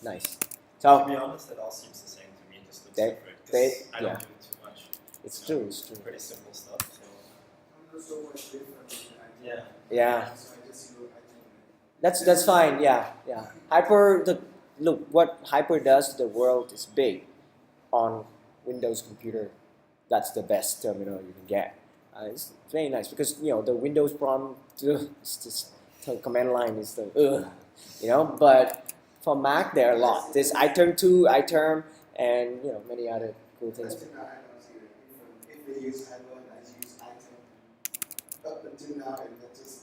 Nice. To So be honest, it all seems the same to me. It just looks They- different. 'Cause they- I yeah. don't do too much. it's you know, true. It's true. Pretty simple stuff. So Not so much different. yeah. Yeah. So I just look, I think. That's fine. Yeah. Hyper. Look what Hyper does to the world is big. On Windows computer, that's the best terminal you can get. It's very nice because the Windows prompt, it's just the command line is the But for Mac, there are a lot. There's iTerm2, iTerm, and many other cool things. Until now, I don't see the difference. If they use Hyper and I use item, up until now, and that's just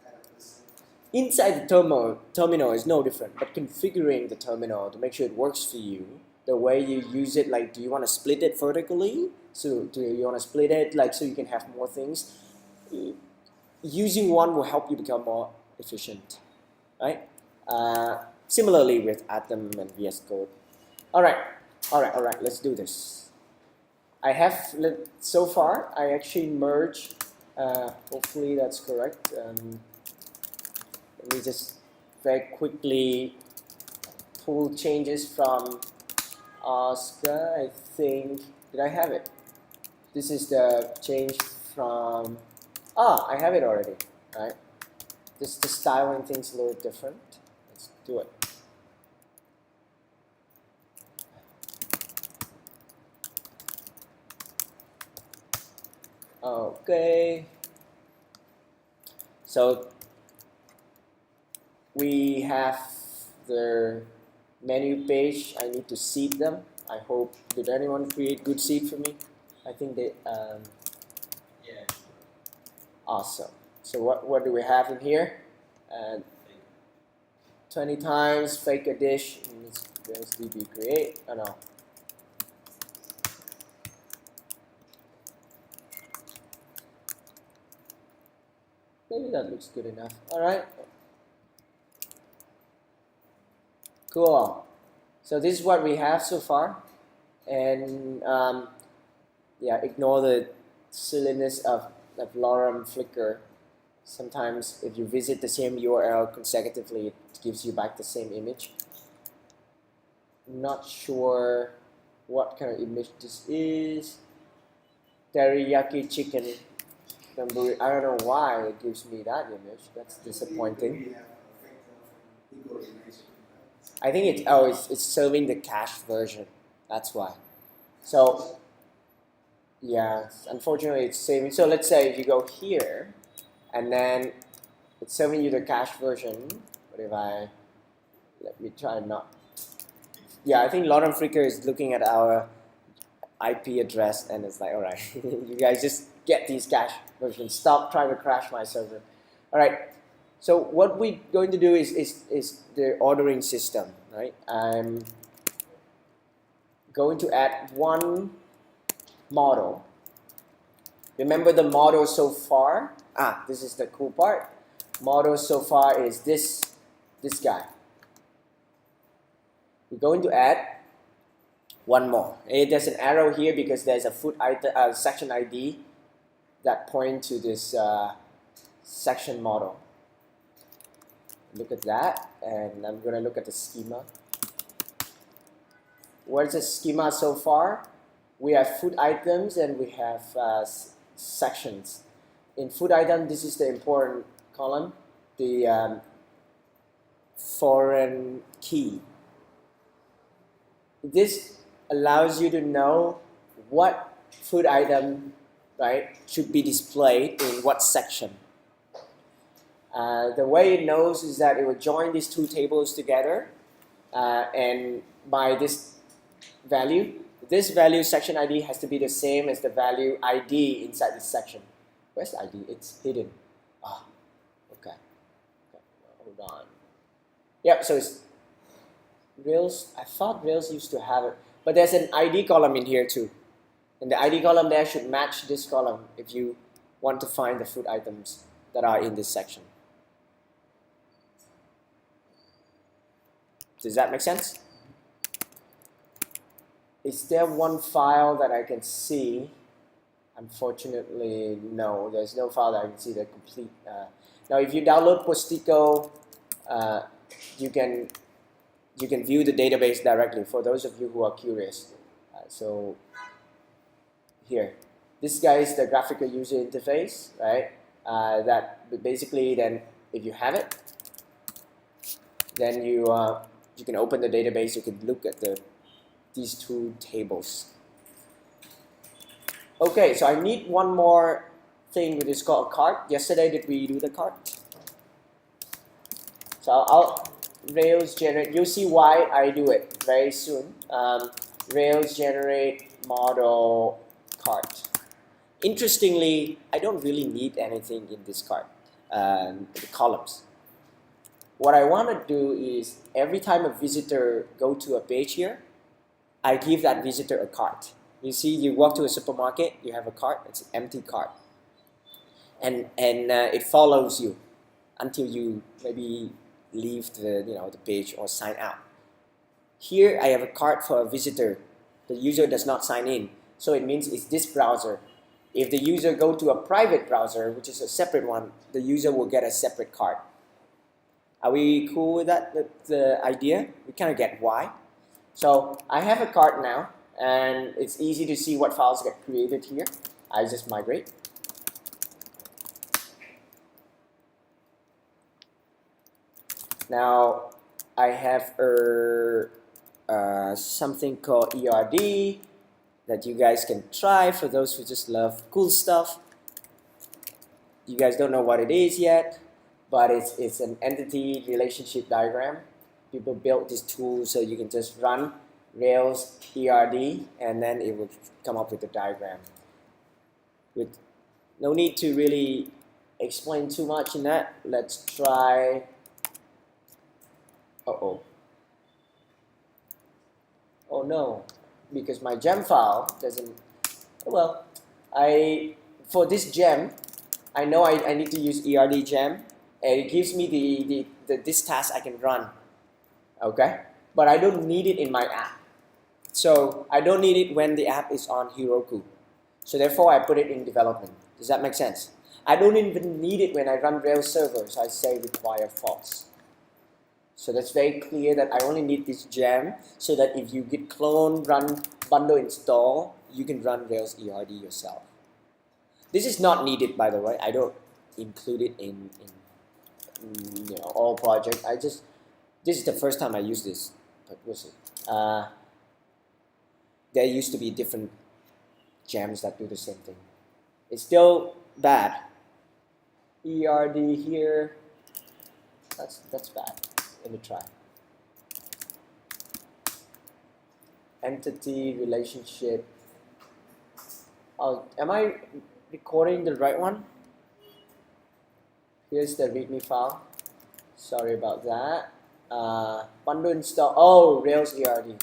kind of the same. Inside the terminal is no different, but configuring the terminal to make sure it works for you, the way you use it, like do you want to split it vertically? So do you want to split it like so you can have more things? Using one will help you become more efficient, right? Similarly with Atom and VS Code. All right, let's do this. I have, so far, I actually merged, hopefully that's correct. Let me just very quickly pull changes from Oscar. I think, did I have it? This is the change from, I have it already, right? Just the styling things a little different. Let's do it. Okay. So we have the menu page. I need to seed them. I hope, did anyone create good seed for me? I think they, Yeah. awesome. So what do we have in here? 20 times fake a dish. There's db create. Oh no. Maybe that looks good enough. All right. Cool. So this is what we have so far, and yeah, ignore the silliness of lorem flicker. Sometimes if you visit the same URL consecutively, it gives you back the same image. Not sure what kind of image this is. Teriyaki chicken. I don't know why it gives me that image. That's disappointing. We have a factor of ego image. I think it's serving the cache version. That's why. So yeah, unfortunately it's saving. So let's say if you go here, and then it's serving you the cache version. But if let me try not. Yeah, I think Lauren Fricker is looking at our IP address and it's like, all right, you guys just get these cache versions. Stop trying to crash my server. All right. So what we're going to do is the ordering system, right? I'm going to add one model. Remember the model so far? This is the cool part. Model so far is this guy. We're going to add one more. There's an arrow here because there's a section ID that point to this section model. Look at that, and I'm going to look at the schema. What's the schema so far? We have food items and we have sections. In food item, this is the important column, the foreign key. This allows you to know what food item, right, should be displayed in what section. The way it knows is that it will join these two tables together, and by this value section ID has to be the same as the value ID inside this section. Where's the ID? It's hidden. Okay. Hold on. Yep, so it's Rails. I thought Rails used to have it, but there's an ID column in here too. And the ID column there should match this column if you want to find the food items that are in this section. Does that make sense? Is there one file that I can see? Unfortunately, no. There's no file that I can see the complete. Now, if you download Postico, you can you can view the database directly for those of you who are curious. So here, this guy is the graphical user interface, right? That basically then, if you have it, then you can open the database. You can look at these two tables. Okay, so I need one more thing, which is called a cart. Yesterday, did we do the cart? So I'll Rails generate. You'll see why I do it very soon. Rails generate model cart. Interestingly, I don't really need anything in this cart, the columns. What I want to do is every time a visitor go to a page here, I give that visitor a cart. You see, you walk to a supermarket, you have a cart, it's an empty cart. And it follows you until you maybe leave the page or sign out. Here I have a cart for a visitor. The user does not sign in, so it means it's this browser. If the user go to a private browser, which is a separate one, the user will get a separate cart. Are we cool with that? The idea? We kind of get why. So I have a cart now, and it's easy to see what files get created here. I just migrate. Now I have something called ERD that you guys can try for those who just love cool stuff. You guys don't know what it is yet, but it's an entity relationship diagram. People built this tool so you can just run Rails ERD and then it will come up with a diagram. With no need to really explain too much in that. Let's try. Oh no, because my gem file doesn't. Well, for this gem, I know I need to use ERD gem, and it gives me this task I can run. Okay, but I don't need it in my app. So I don't need it when the app is on Heroku. So therefore, I put it in development. Does that make sense? I don't even need it when I run Rails server, so I say require false. So that's very clear that I only need this gem so that if you git clone, run bundle install, you can run Rails ERD yourself. This is not needed, by the way. I don't include it in all projects. This is the first time I use this, but we'll see. There used to be different gems that do the same thing. It's still bad. ERD here, that's bad. Let me try. Entity relationship. Oh, am I recording the right one? Here's the README file. Sorry about that. Bundle install. Oh, Rails ERD.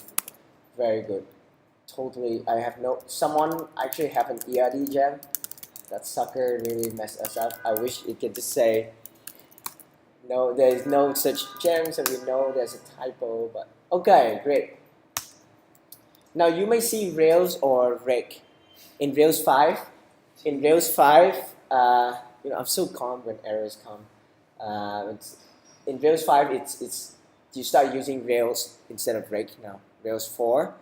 Very good. Totally. I have someone actually have an ERD gem. That sucker really messed us up. I wish it could just say, no, there is no such gem, so we know there's a typo, but okay, great. Now you may see Rails or rake in Rails 5. In Rails 5, I'm so calm when errors come. In Rails 5, it's you start using Rails instead of rake now. Rails 4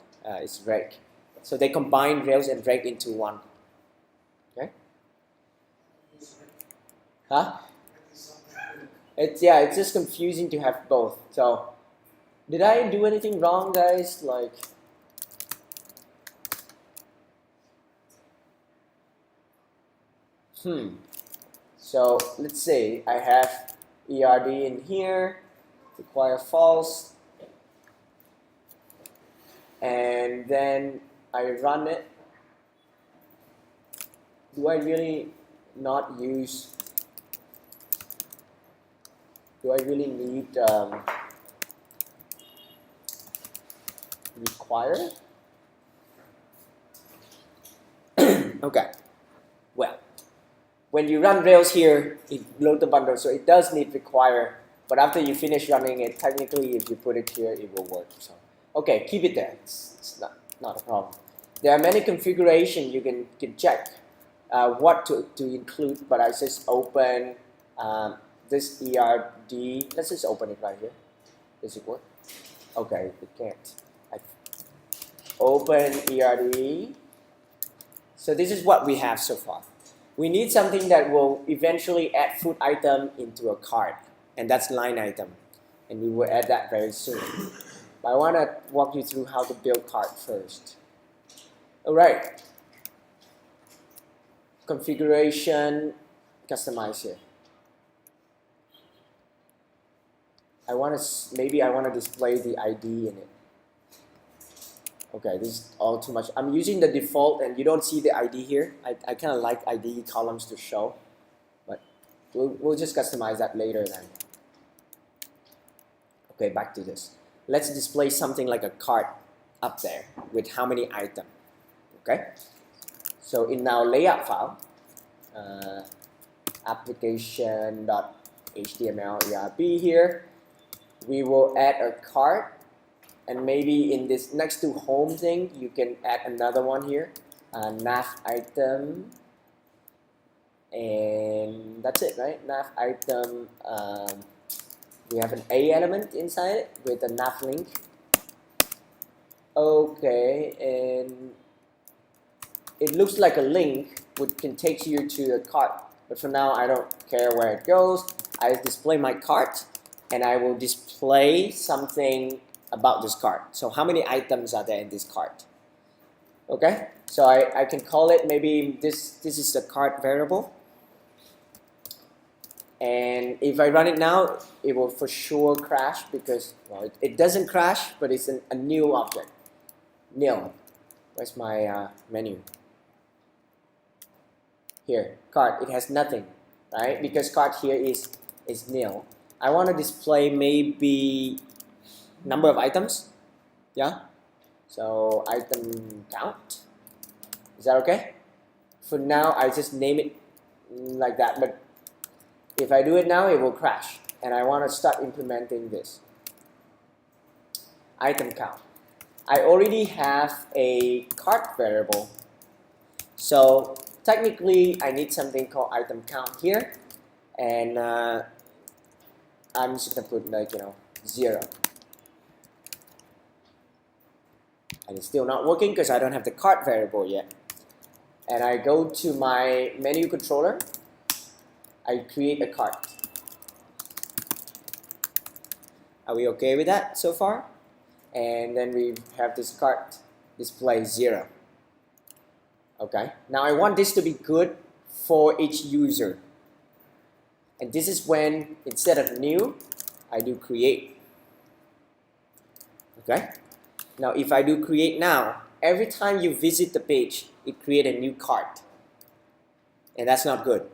is rake. So they combine Rails and rake into one. Okay? Huh? It's just confusing to have both. So, did I do anything wrong, guys? So let's say I have ERD in here, require false, and then I run it. Do I really not use? Do I really need require? Okay. Well, when you run Rails here, it load the bundle, so it does need require. But after you finish running it, technically, if you put it here, it will work. So, okay, keep it there. It's not a problem. There are many configurations you can check what to include, but I just open this ERD. Let's just open it right here. Does it work? Okay, it can't. I open ERD. So this is what we have so far. We need something that will eventually add food item into a cart, and that's line item. And we will add that very soon. But I want to walk you through how to build cart first. All right. Configuration, customize here. Maybe I want to display the ID in it. Okay, this is all too much. I'm using the default and you don't see the ID here. I kind of like ID columns to show, but we'll just customize that later then. Okay, back to this. Let's display something like a cart up there with how many items. Okay, so in our layout file, application.html ERB here, we will add a cart, and maybe in this next to home thing, you can add another one here, nav item, and that's it, right? Nav item. We have an A element inside it with a nav link. Okay, and it looks like a link which can take you to a cart, but for now I don't care where it goes. I display my cart, and I will display something about this cart. So how many items are there in this cart? Okay, so I can call it, maybe this is the cart variable. And if I run it now, it will for sure crash because, well, it doesn't crash, but it's a new object. Nil. Where's my menu? Here, cart, it has nothing, right? Because cart here is nil. I want to display maybe number of items. Yeah? So item count. Is that okay? For now, I just name it like that, but if I do it now, it will crash. And I want to start implementing this. Item count. I already have a cart variable. So technically, I need something called item count here. And I'm just going to put like, 0. And it's still not working because I don't have the cart variable yet. And I go to my menu controller. I create a cart. Are we okay with that so far? And then we have this cart display 0. Okay. Now I want this to be good for each user. And this is when, instead of new, I do create. Okay. Now if I do create now, every time you visit the page, it creates a new cart. And that's not good.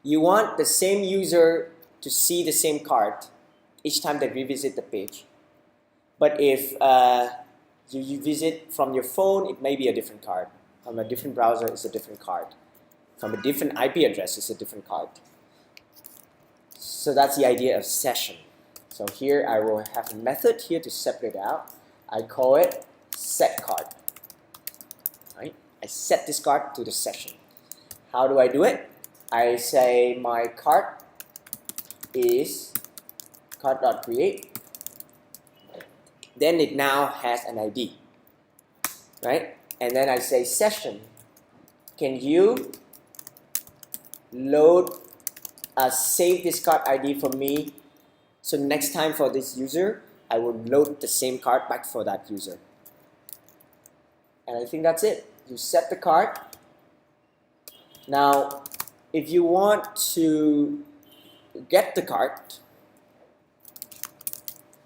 You want the same user to see the same cart each time they revisit the page. But if you visit from your phone, it may be a different cart. From a different browser, it's a different cart. From a different IP address, it's a different cart. So that's the idea of session. So here I will have a method here to separate out. I call it setCart. Right? I set this cart to the session. How do I do it? I say my cart is cart.create. Then it now has an ID, right? And then I say session. Can you save this cart ID for me? So next time for this user, I will load the same cart back for that user. And I think that's it. You set the cart. Now, if you want to get the cart,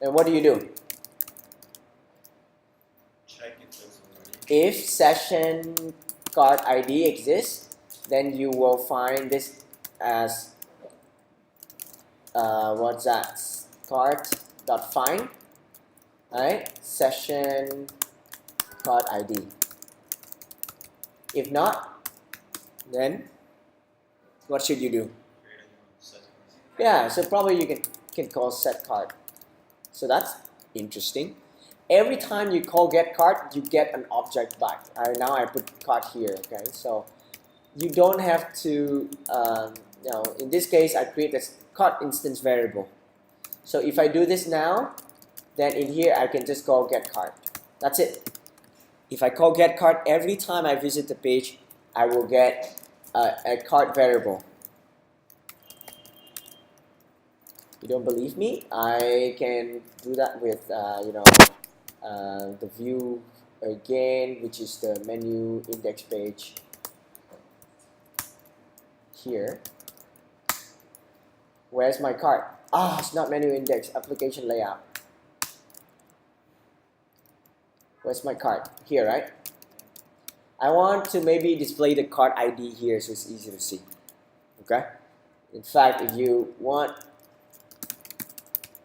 then what do? Check if there's already. If session cart ID exists, then you will find this as what's that? Cart.find, right? Session cart ID. If not, then what should you do? Create a new set. Yeah, so probably you can call set cart. So that's interesting. Every time you call get cart, you get an object back. Now I put cart here. Okay, so you don't have to. In this case, I create a cart instance variable. So if I do this now, then in here I can just call get cart. That's it. If I call get cart, every time I visit the page, I will get a cart variable. You don't believe me? I can do that with the view again, which is the menu index page here. Where's my cart? Ah, it's not menu index, application layout. Where's my cart? Here, right? I want to maybe display the cart ID here so it's easy to see. Okay? In fact, if you want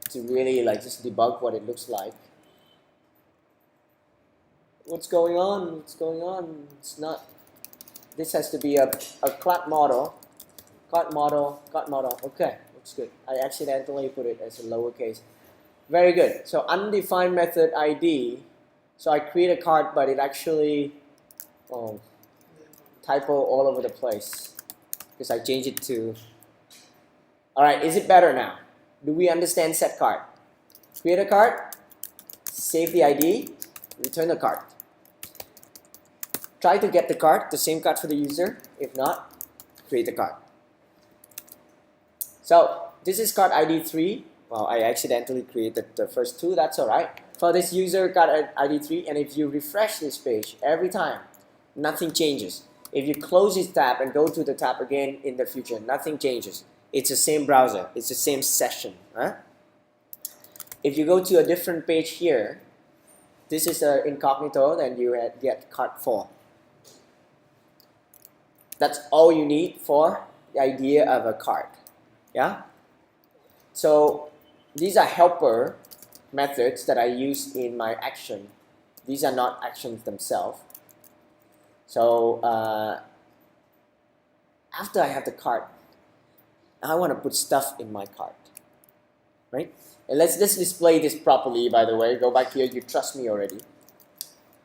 to really like just debug what it looks like, what's going on? What's going on? It's not. This has to be a cart model. Cart model. Okay, looks good. I accidentally put it as a lowercase. Very good. So undefined method ID. So I create a cart, but it actually typo all over the place because I changed it to. All right, is it better now? Do we understand set cart? Create a cart, save the ID, return the cart. Try to get the cart, the same cart for the user. If not, create the cart. So this is cart ID 3. Well, I accidentally created the first two. That's all right. For this user, cart ID 3, and if you refresh this page every time, nothing changes. If you close this tab and go to the tab again in the future, nothing changes. It's the same browser. It's the same session. Huh? If you go to a different page here, this is incognito, then you get cart 4. That's all you need for the idea of a cart. Yeah? So these are helper methods that I use in my action. These are not actions themselves. So after I have the cart, I want to put stuff in my cart, right? And let's just display this properly, by the way. Go back here, you trust me already.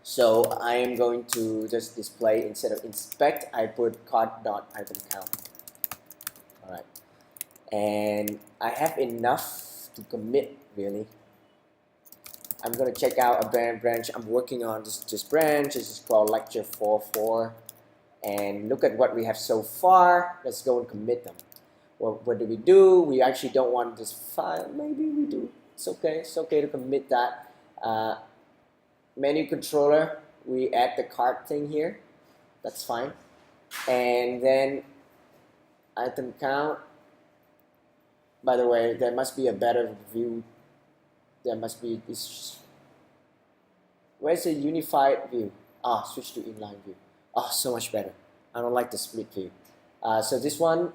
So I am going to just display, instead of inspect, I put cart.itemCount. All right. And I have enough to commit, really. I'm going to check out a branch I'm working on. This branch. This is called lecture 4.4. And look at what we have so far. Let's go and commit them. Well, what do? We actually don't want this file. Maybe we do. It's okay. It's okay to commit that. Menu controller, we add the cart thing here. That's fine. And then item count. By the way, there must be a better view. There must be this. Where's the unified view? Ah, switch to inline view. Oh, so much better. I don't like the split view. So this one,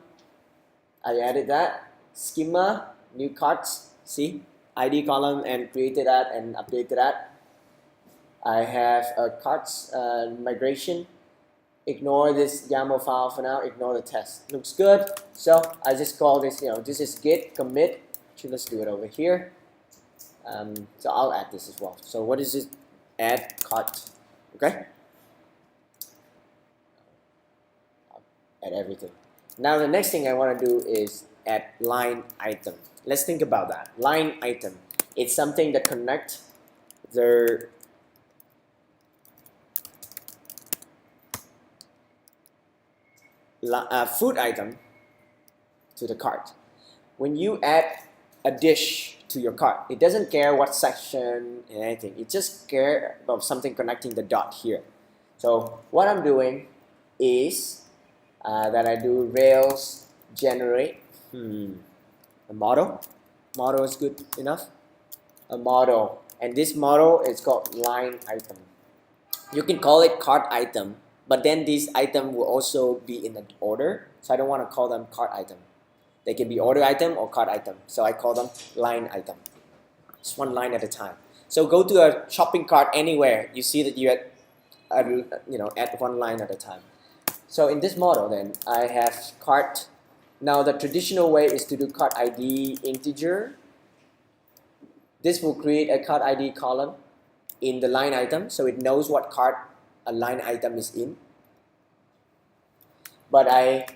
I added that. Schema, new carts. See? ID column and created that and updated that. I have a carts migration. Ignore this YAML file for now. Ignore the test. Looks good. So I just call this, this is git commit. Actually, let's do it over here. So I'll add this as well. So what is it? Add cart. Okay? I'll add everything. Now the next thing I want to do is add line item. Let's think about that. Line item. It's something that connects the food item to the cart. When you add a dish to your cart, it doesn't care what section and anything. It just cares about something connecting the dot here. So what I'm doing is that I do Rails generate a model. Model is good enough. A model, and this model is called line item. You can call it cart item, but then this item will also be in an order. So I don't want to call them cart item. They can be order item or cart item. So I call them line item. It's one line at a time. So go to a shopping cart anywhere. You see that you add one line at a time. So in this model, then I have cart. Now the traditional way is to do cart ID integer. This will create a cart ID column in the line item, so it knows what cart a line item is in. But I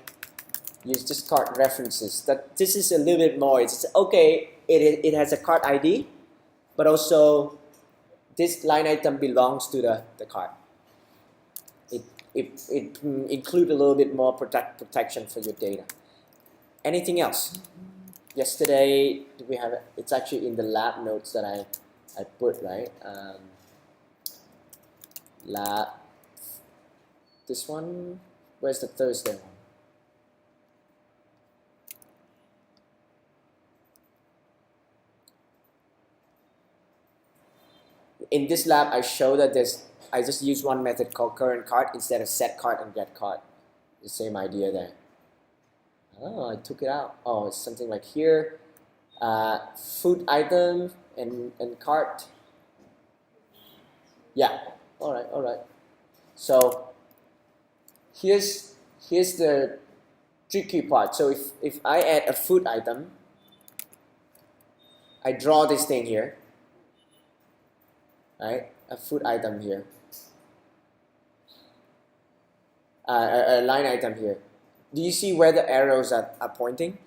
use just cart references. That this is a little bit more. It's okay. It has a cart ID, but also this line item belongs to the cart. It includes a little bit more protection for your data. Anything else? Yesterday we have, it's actually in the lab notes that I put, right? Lab, this one, where's the Thursday one? In this lab, I show that I just use one method called current cart instead of set cart and get cart. The same idea there. Oh, I took it out. Oh, it's something like here, food item and cart. Yeah, all right. So here's the tricky part. So if I add a food item, I draw this thing here, right? A food item here, a line item here. Do you see where the arrows are pointing?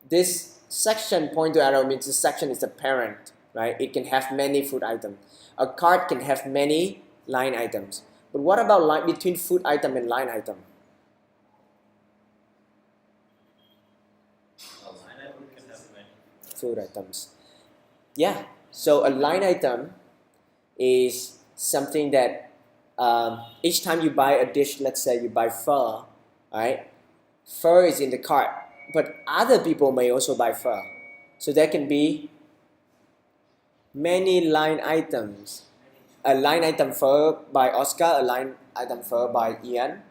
This section point to arrow means this section is the parent, right? It can have many food items. A cart can have many line items. But what about between food item and line item? A line item can have many. Food items. Yeah. So a line item is something that each time you buy a dish, let's say you buy pho, right? Pho is in the cart, but other people may also buy pho. So there can be many line items. A line item pho by Oscar, a line item pho by Ian.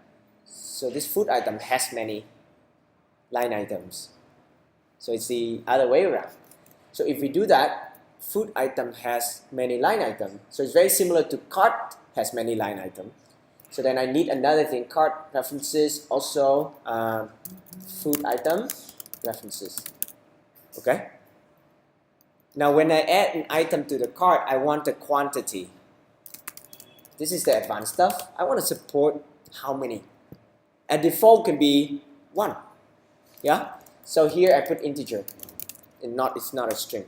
So this food item has many line items. So it's the other way around. So if we do that, food item has many line items. So it's very similar to cart has many line items. So then I need another thing, cart references, also food item references. Okay? Now when I add an item to the cart, I want the quantity. This is the advanced stuff. I want to support how many. A default can be 1. Yeah? So here I put integer. And it's not a string.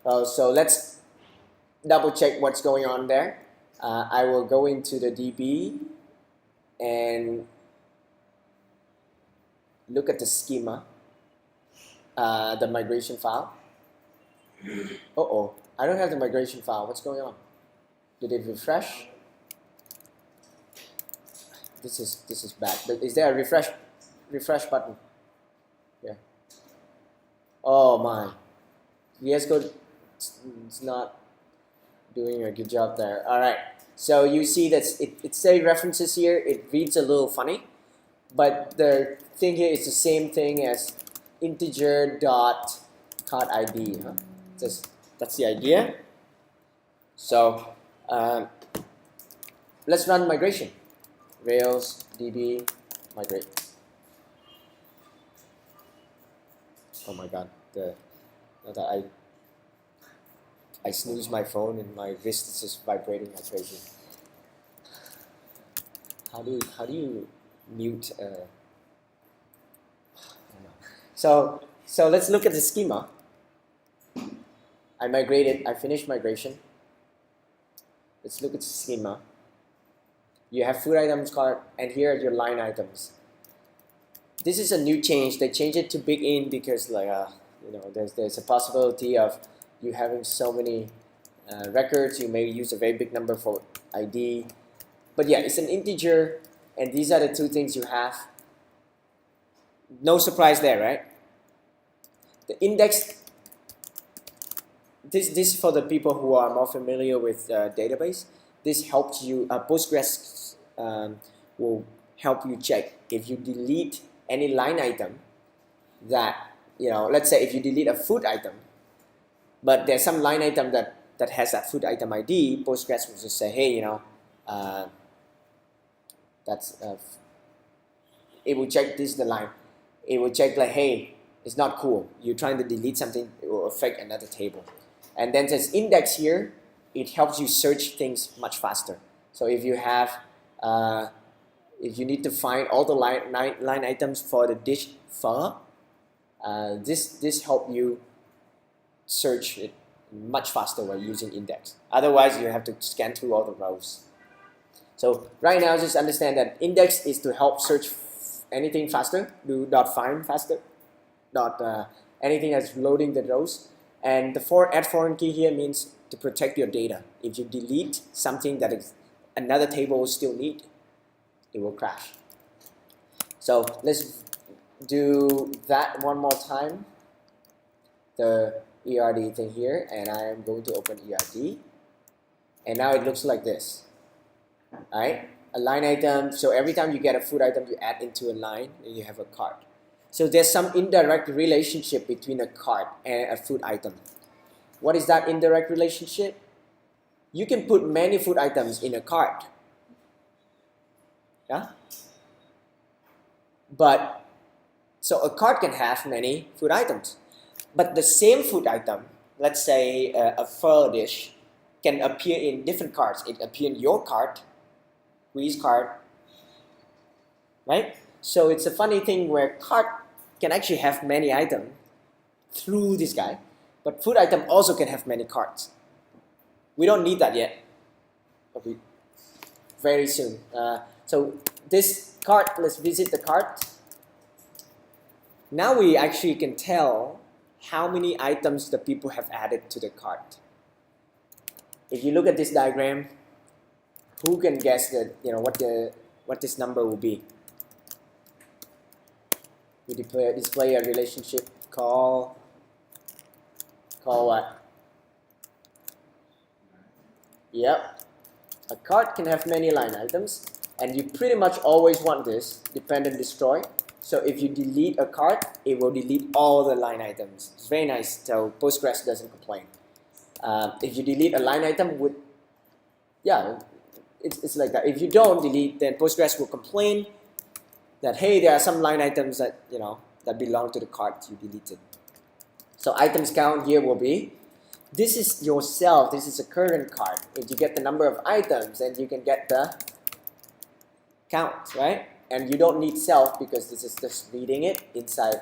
So let's double check what's going on there. I will go into the DB and look at the schema, the migration file. I don't have the migration file. What's going on? Did it refresh? This is bad. But is there a refresh button? Yeah. Oh my. VS Code is not doing a good job there. All right. So you see that it says references here. It reads a little funny, but the thing here is the same thing as integer dot card ID. Huh? That's the idea. So let's run migration. Rails db migrate. Oh my god, now that I snooze my phone and my wrist is just vibrating like crazy. How do you mute? I don't know. So let's look at the schema. I finished migration. Let's look at the schema. You have food items cart, and here are your line items. This is a new change. They changed it to big in because there's a possibility of you having so many records. You may use a very big number for ID. But yeah, it's an integer, and these are the two things you have. No surprise there, right? The index, this for the people who are more familiar with database. This helps you, Postgres will help you check if you delete any line item that, let's say if you delete a food item, but there's some line item that has that food item ID, Postgres will just say, hey, it will check this the line. It will check like, hey, it's not cool. You're trying to delete something, it will affect another table. And then there's index here. It helps you search things much faster. So if you have, if you need to find all the line items for the dish pho, This help you search it much faster while using index. Otherwise, you have to scan through all the rows. So right now, just understand that index is to help search anything faster, do .find faster, anything that's loading the rows. And the add foreign key here means to protect your data. If you delete something that is another table will still need, it will crash. So let's do that one more time. The ERD thing here, and I am going to open ERD. And now it looks like this. Alright, a line item. So every time you get a food item, you add into a line, and you have a cart. So there's some indirect relationship between a cart and a food item. What is that indirect relationship? You can put many food items in a cart. Yeah? But, so a cart can have many food items. But the same food item, let's say a pho dish, can appear in different carts. It appears in your cart, Grease cart, right? So it's a funny thing where cart can actually have many items through this guy, but food item also can have many carts. We don't need that yet, but very soon. So this cart, let's visit the cart. Now we actually can tell how many items the people have added to the cart. If you look at this diagram, who can guess that what this number will be? We display a relationship. Call what? Yep. A cart can have many line items, and you pretty much always want this dependent destroy. So if you delete a cart, it will delete all the line items. It's very nice, so Postgres doesn't complain. If you delete a line item, it's like that. If you don't delete, then Postgres will complain that, hey, there are some line items that that belong to the cart you deleted. So items count here will be, this is yourself, this is a current cart. If you get the number of items, then you can get the count, right? And you don't need self because this is just reading it inside.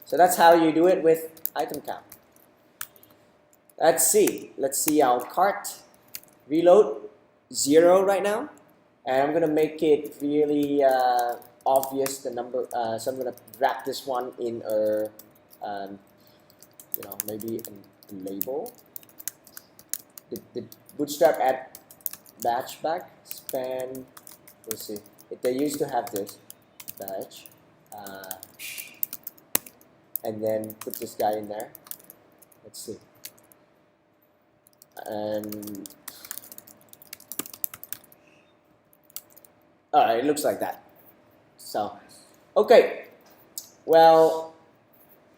So that's how you do it with item count. Let's see our cart. Reload 0 right now, and I'm gonna make it really obvious the number. So I'm gonna wrap this one in a maybe a label. The bootstrap add batch back span. Let's see. If they used to have this batch, and then put this guy in there. Let's see. And alright, it looks like that. So, okay. Well,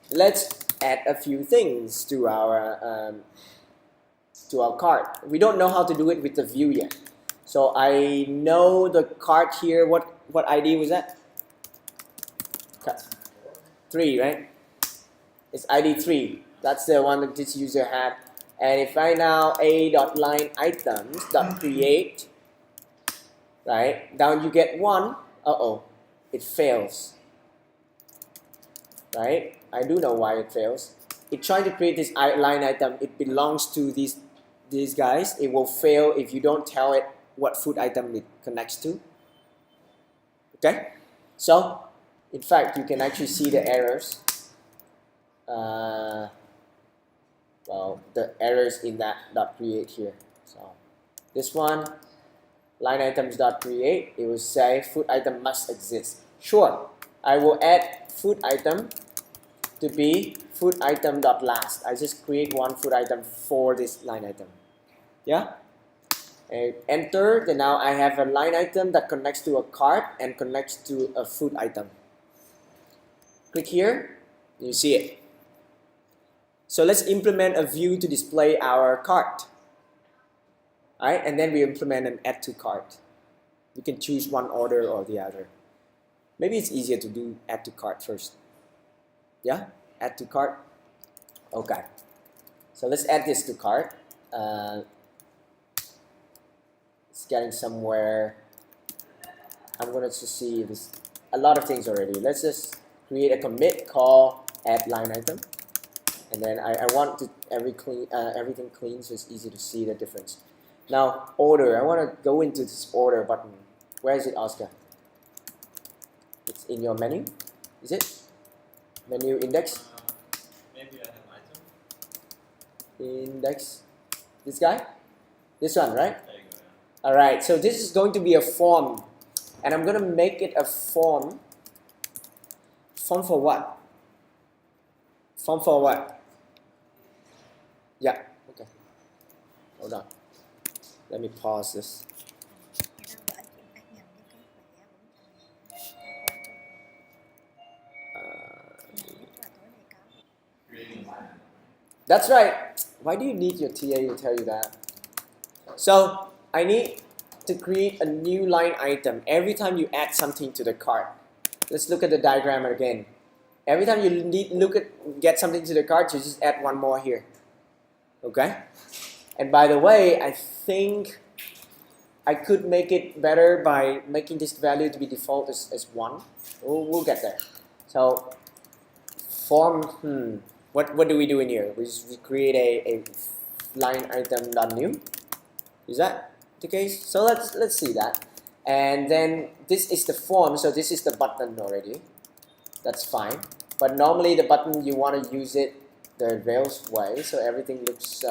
let's add a few things to our cart. We don't know how to do it with the view yet. So I know the cart here. What ID was that? 3, right? It's ID 3. That's the one that this user had. And if I now a.line_items.create, right? Down you get 1. It fails. Right? I do know why it fails. It tried to create this line item. It belongs to these guys. It will fail if you don't tell it what food item it connects to. Okay? So, in fact, you can actually see the errors. Well, the errors in that .create here. So, this one, line items.create, it will say food item must exist. Sure, I will add food item to be food item.last. I just create one food item for this line item. Yeah? And enter, then now I have a line item that connects to a cart and connects to a food item. Click here, you see it. So let's implement a view to display our cart. Alright, and then we implement an add to cart. We can choose one order or the other. Maybe it's easier to do add to cart first. Yeah, add to cart. Okay. So let's add this to cart. It's getting somewhere. I'm going to see this. A lot of things already. Let's just create a commit call add line item, and then I want to everything clean so it's easy to see the difference. Now order, I want to go into this order button. Where is it, Oscar? It's in your menu, is it? Menu index? Maybe I have item. Index, this guy? This one, right? There you go. Yeah. Alright, so this is going to be a form, and I'm going to make it a form. Form for what? Form for what? Yeah, okay. Hold on. Let me pause this. Creating line. That's right. Why do you need your TA to tell you that? So I need to create a new line item every time you add something to the cart. Let's look at the diagram again. Every time you get something to the cart, you just add one more here. Okay? And by the way, I think I could make it better by making this value to be default as 1. We'll get there. So form, what do we do in here? We create a line item .new. Is that the case? So let's see that. And then this is the form, so this is the button already. That's fine. But normally the button, you want to use it the Rails way, so everything looks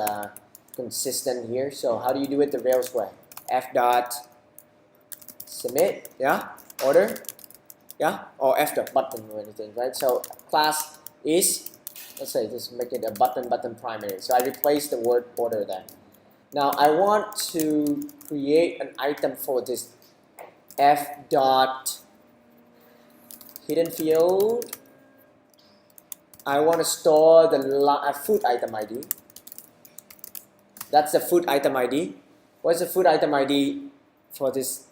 consistent here. So how do you do it the Rails way? F dot submit, yeah, order, yeah, or F dot button or anything, right? So class is, let's say, just make it a button primary. So I replace the word order there. Now I want to create an item for this F dot hidden field. I want to store the food item ID. That's the food item ID. What's the food item ID for this?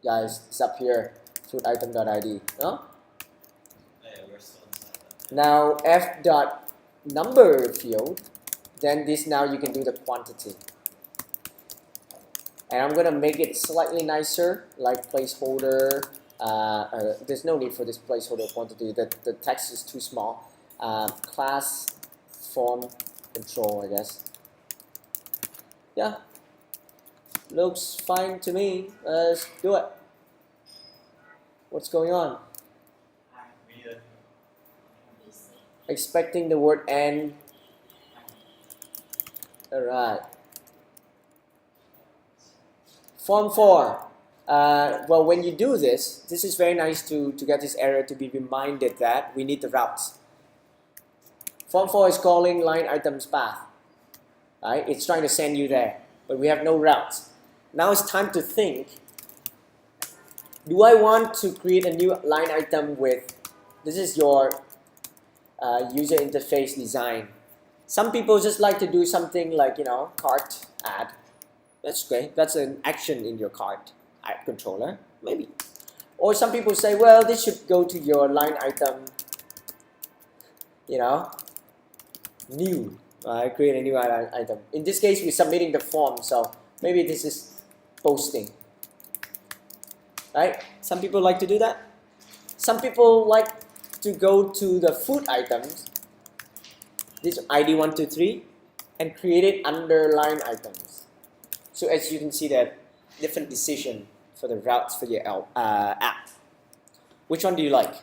Guys, it's up here. Food item.id. No? Yeah, we're still inside that. Now F dot number field. Then this now you can do the quantity. And I'm gonna make it slightly nicer, like placeholder. There's no need for this placeholder quantity. The text is too small. Class form control, I guess. Yeah, looks fine to me. Let's do it. What's going on? We need Expecting the word and. Alright. Form 4. Well, when you do this, this is very nice to get this error to be reminded that we need the routes. Form 4 is calling line items path. Right? It's trying to send you there, but we have no routes. Now it's time to think, do I want to create a new line item with, this is your user interface design. Some people just like to do something like, cart add. That's great. That's an action in your cart add controller, maybe. Or some people say, well, this should go to your line item, new. Create a new line item. In this case, we're submitting the form, so maybe this is posting. Right? Some people like to do that. Some people like to go to the food items, this ID 123, and create it under line items. So as you can see, that different decision for the routes for your app. Which one do you like?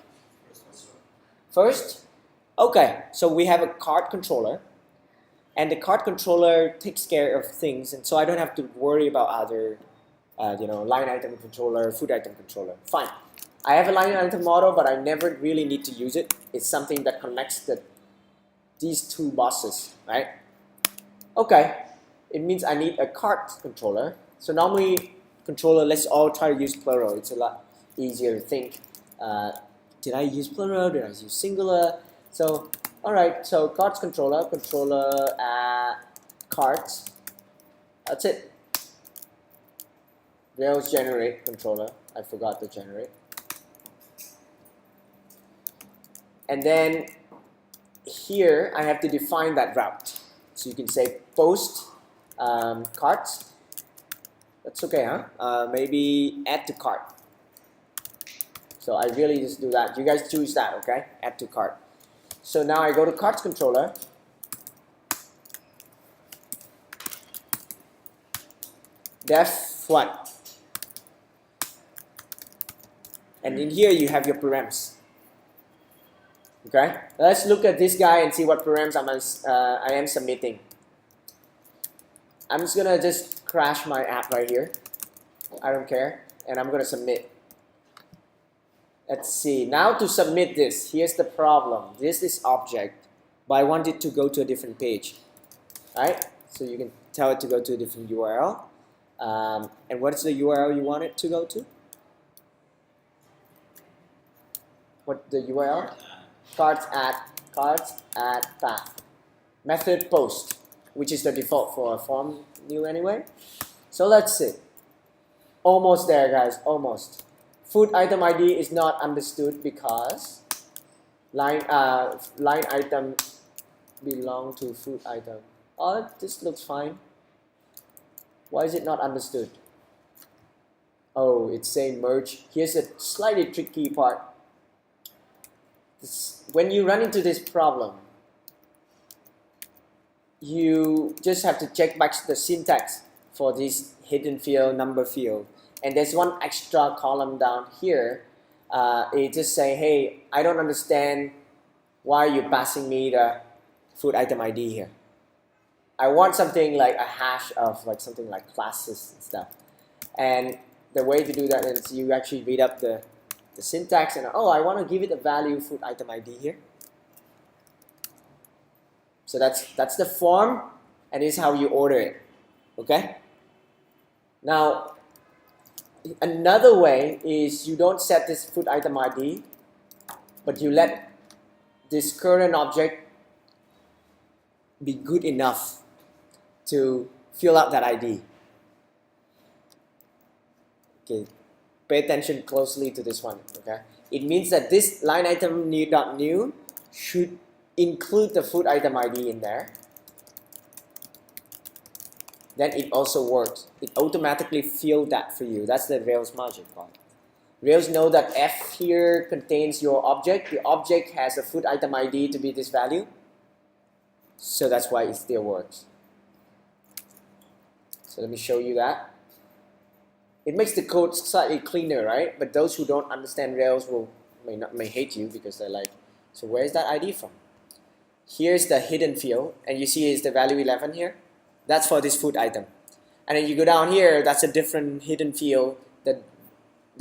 First? Okay, so we have a cart controller, and the cart controller takes care of things, and so I don't have to worry about other, line item controller, food item controller. Fine. I have a line item model, but I never really need to use it. It's something that connects these two buses, right? Okay, it means I need a cart controller. So normally, controller, let's all try to use plural. It's a lot easier to think. Did I use plural? Did I use singular? So, alright, so carts controller, carts. That's it. Rails generate controller. I forgot to generate. And then here I have to define that route. So you can say post carts. That's okay, huh? Maybe add to cart. So I really just do that. You guys choose that, okay? Add to cart. So now I go to carts controller. Def what? And in here you have your params. Okay? Let's look at this guy and see what params I am submitting. I'm just gonna just crash my app right here. I don't care. And I'm gonna submit. Let's see. Now to submit this, here's the problem. This is object, but I want it to go to a different page. Right? So you can tell it to go to a different URL. And what's the URL you want it to go to? What the URL? Cards add path. Method post, which is the default for a form new anyway. So let's see. Almost there, guys. Almost. Food item ID is not understood because line item belong to food item. Oh, this looks fine. Why is it not understood? Oh, it's saying merge. Here's a slightly tricky part. When you run into this problem, you just have to check back the syntax for this hidden field, number field. And there's one extra column down here. It just say, hey, I don't understand why you're passing me the food item ID here. I want something like a hash of like something like classes and stuff. And the way to do that is you actually read up the syntax and, oh, I want to give it a value food item ID here. So that's the form, and this is how you order it. Okay? Now, another way is you don't set this food item ID, but you let this current object be good enough to fill out that ID. Okay, pay attention closely to this one. Okay, it means that this line item new should include the food item ID in there. Then it also works. It automatically fills that for you. That's the Rails magic part. Rails know that F here contains your object. The object has a food item ID to be this value. So that's why it still works. So let me show you that. It makes the code slightly cleaner, right? But those who don't understand Rails may hate you because they're like, so where's that ID from? Here's the hidden field, and you see is the value 11 here. That's for this food item. And then you go down here, that's a different hidden field, the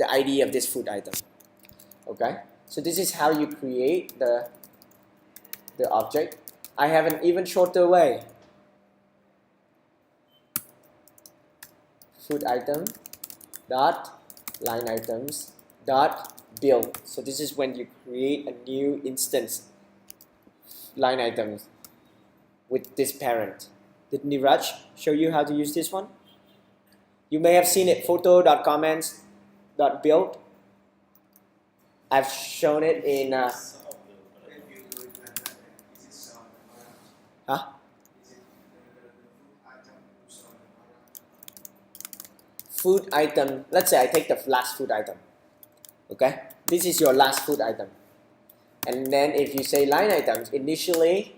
ID of this food item. Okay? So this is how you create the object. I have an even shorter way. Food item dot line items dot build. So this is when you create a new instance line items with this parent. Did Niraj show you how to use this one? You may have seen it, photo.comments.build. I've shown it in huh? Food item, let's say I take the last food item. Okay? This is your last food item. And then if you say line items, initially,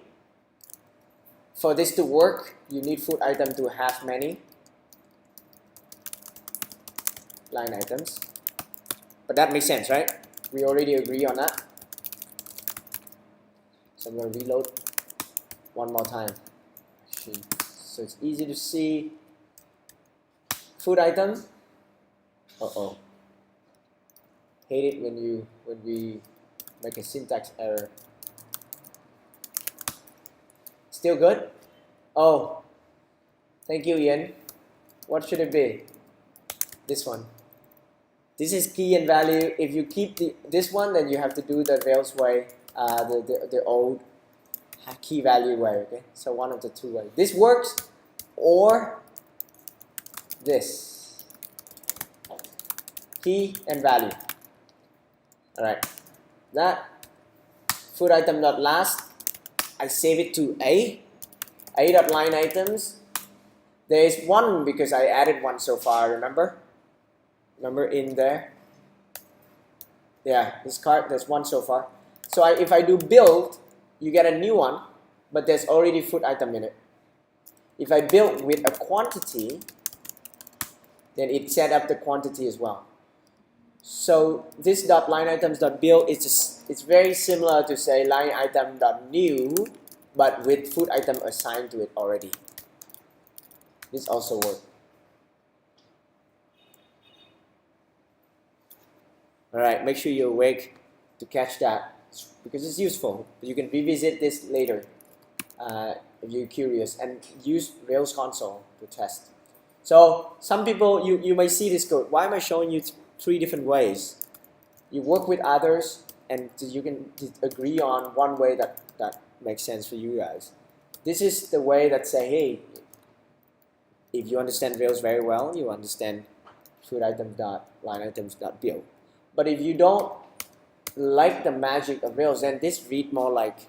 for this to work, you need food item to have many line items. But that makes sense, right? We already agree on that. So I'm going to reload one more time. Actually, so it's easy to see. Food item. Uh-oh. Hate it when we make a syntax error. Still good? Oh, thank you, Ian. What should it be? This one. This is key and value. If you keep this one, then you have to do the Rails way, the old key value way. Okay, so one of the two ways. This works, or this key and value. All right, that food item dot last. I save it to a dot line items. There is one because I added one so far. Remember in there. Yeah, this cart, there's one so far. So if I do build, you get a new one, but there's already food item in it. If I build with a quantity, then it set up the quantity as well. So this dot line items dot build is just, it's very similar to say line item dot new, but with food item assigned to it already. This also works. All right, make sure you're awake to catch that because it's useful. You can revisit this later if you're curious and use Rails console to test. So some people, you may see this code. Why am I showing you three different ways? You work with others and you can agree on one way that makes sense for you guys. This is the way that say, hey, if you understand Rails very well, you understand food items dot line items dot build. But if you don't like the magic of Rails, then this read more like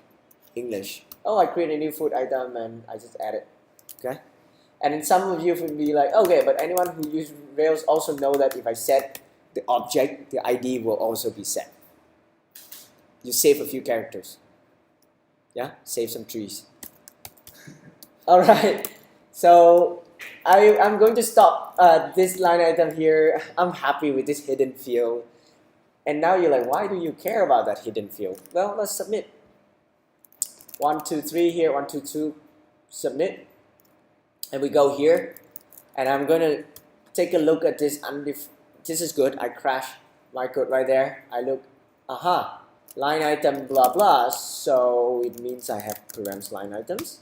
English. Oh, I create a new food item and I just add it. Okay? And then some of you will be like, okay, but anyone who uses Rails also know that if I set the object, the ID will also be set. You save a few characters. Yeah? Save some trees. All right. So I'm going to stop this line item here. I'm happy with this hidden field. And now you're like, why do you care about that hidden field? Well, let's submit. 1, 2, 3 here, 1, 2, 2, submit. And we go here. And I'm going to take a look at this. This is good. I crash my code right there. I look, aha, line item blah blah. So it means I have params line items.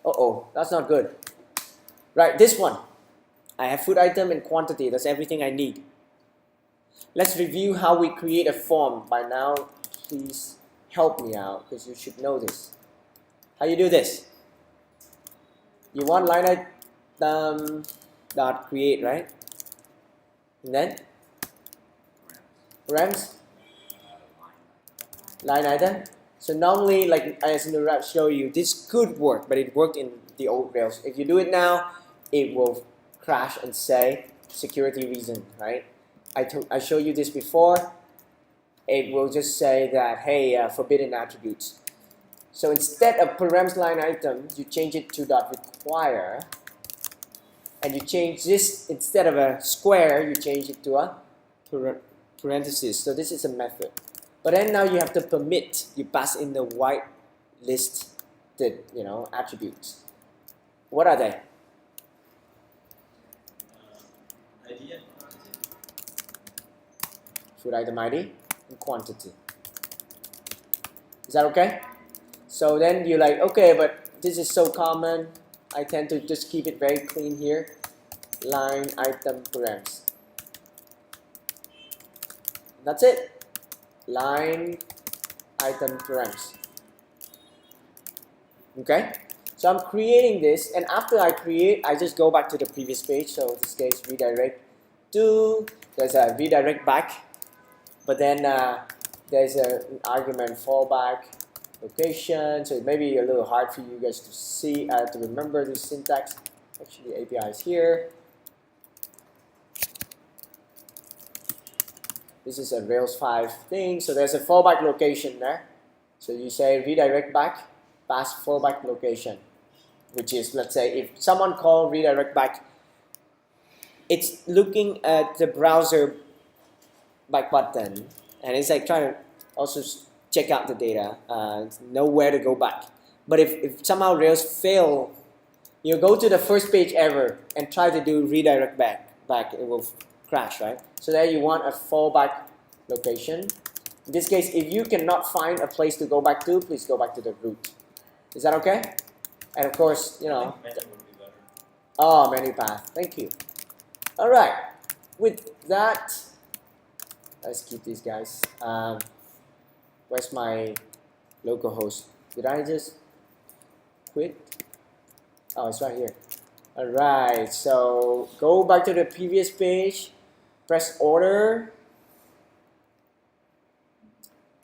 Uh-oh, that's not good. Right, this one. I have food item and quantity. That's everything I need. Let's review how we create a form. By now, please help me out because you should know this. How you do this? You want line item dot create, right? And then params line item. So normally, like as Nuraj showed you, this could work, but it worked in the old Rails. If you do it now, it will crash and say security reason, right? I showed you this before. It will just say that, hey, forbidden attributes. So instead of params line item, you change it to dot require, and you change this, instead of a square, you change it to a parenthesis. So this is a method. But then now you have to permit, you pass in the white listed, attributes. What are they? ID and quantity. Food item ID and quantity. Is that okay? So then you're like, okay, but this is so common. I tend to just keep it very clean here. Line item params. That's it. Line item params. Okay? So I'm creating this, and after I create, I just go back to the previous page. So in this case, redirect to, there's a redirect back, but then there's an argument fallback location. So it may be a little hard for you guys to see, to remember this syntax. Actually, the API is here. This is a Rails 5 thing. So there's a fallback location there. So you say redirect back, pass fallback location, which is, let's say, if someone called redirect back, it's looking at the browser back button, and it's like trying to also check out the data, know where to go back. But if somehow Rails fail, you go to the first page ever and try to do redirect back, it will crash, right? So there you want a fallback location. In this case, if you cannot find a place to go back to, please go back to the root. Is that okay? And of course, I think menu would be better. oh, menu path. Thank you. All right. With that, let's keep these guys. Where's my localhost? Did I just quit? Oh, it's right here. All right. So go back to the previous page. Press order.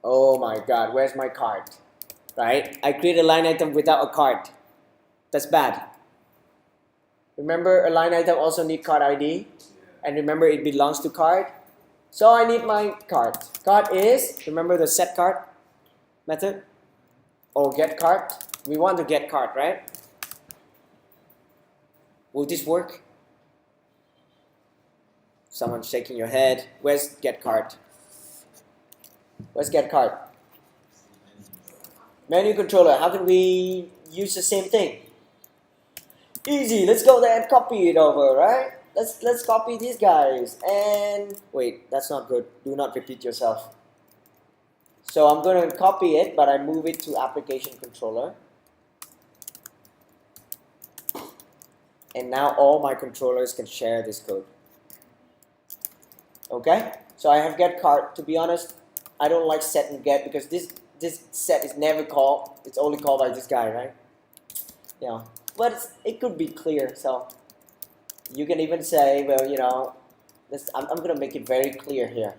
Oh my God, where's my card? Right? I create a line item without a card. That's bad. Remember, a line item also needs card ID. And remember, it belongs to card. So I need my cart. Cart is, remember the set cart method? Or get cart? We want to get cart, right? Will this work? Someone shaking your head. Where's get cart? Where's get cart? Menu controller. How can we use the same thing? Easy. Let's go there and copy it over, right? Let's copy these guys. And wait, that's not good. Do not repeat yourself. So I'm going to copy it, but I move it to application controller. And now all my controllers can share this code. Okay? So I have get cart. To be honest, I don't like set and get because this set is never called. It's only called by this guy, right? Yeah. But it could be clear. So you can even say, well, you know, I'm going to make it very clear here.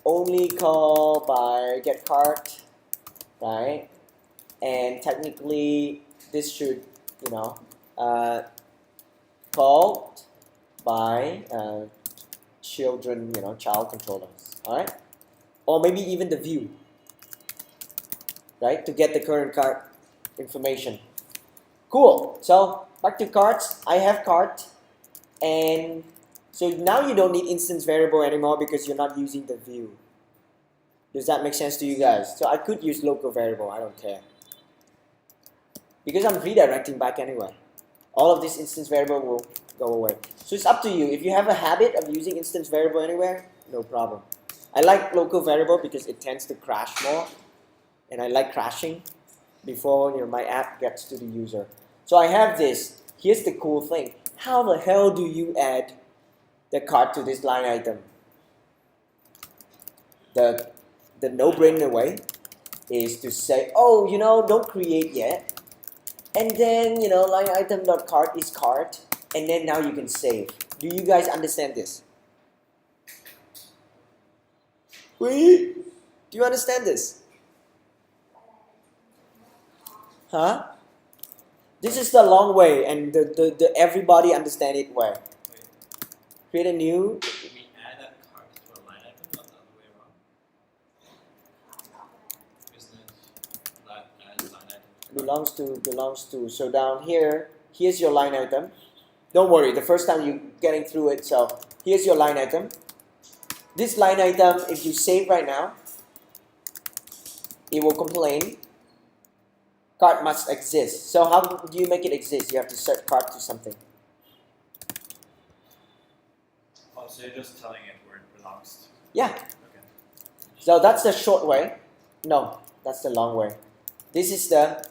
Only call by get cart, right? And technically, this should, you know, called by children, you know, child controllers, all right? Or maybe even the view, right? To get the current cart information. Cool. So back to carts. I have cart, and so now you don't need instance variable anymore because you're not using the view. Does that make sense to you guys? So I could use local variable. I don't care because I'm redirecting back anyway. All of this instance variable will go away. So it's up to you. If you have a habit of using instance variable anywhere, no problem. I like local variable because it tends to crash more, and I like crashing before, you know, my app gets to the user. So I have this. Here's the cool thing. How the hell do you add the cart to this line item? The no-brainer way is to say, oh, you know, don't create yet. And then, you know, line item.cart is cart. And then now you can save. Do you guys understand this? Wait, do you understand this? Huh? This is the long way and the everybody understand it way. Create a new. Do we add a cart to a line item, not the other way around? Isn't it that as line item? Belongs to. So down here, here's your line item. Don't worry, the first time you're getting through it. So here's your line item. This line item, if you save right now, it will complain. Cart must exist. So how do you make it exist? You have to set cart to something. Oh, so you're just telling it where it belongs to. Yeah. Okay. So that's the short way. No, that's the long way. This is the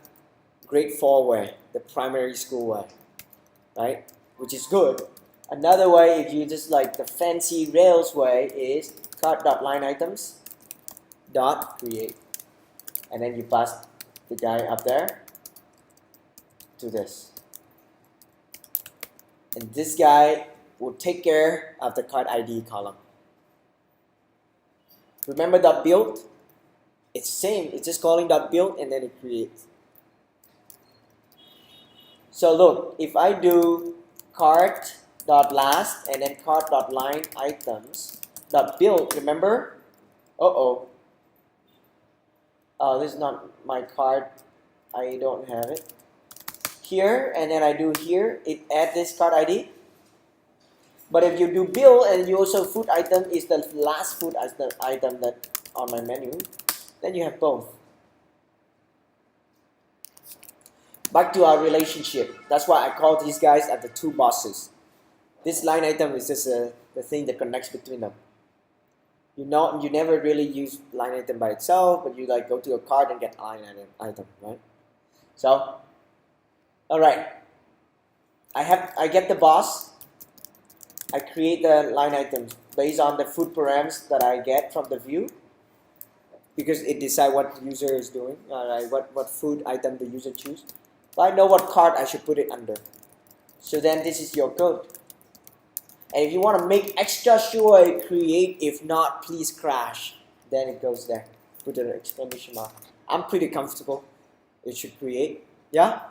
grade 4 way, the primary school way, right? Which is good. Another way, if you just like the fancy Rails way, is cart.lineItems dot create, and then you pass the guy up there to this, and this guy will take care of the cart ID column. Remember .build? It's the same. It's just calling .build and then it creates. So look, if I do cart.last and then cart.lineItems.build, remember? Oh, this is not my cart. I don't have it. Here, and then I do here, it add this cart ID. But if you do build and you also food item is the last food item that on my menu, then you have both. Back to our relationship. That's why I call these guys as the two bosses. This line item is just the thing that connects between them. You never really use line item by itself, but you like go to your cart and get line item, right? So, all right. I get the boss. I create the line items based on the food params that I get from the view, because it decides what the user is doing, what food item the user choose. But I know what cart I should put it under. So then this is your code. And if you want to make extra sure it create, if not, please crash, then it goes there. Put an exclamation mark. I'm pretty comfortable. It should create. Yeah?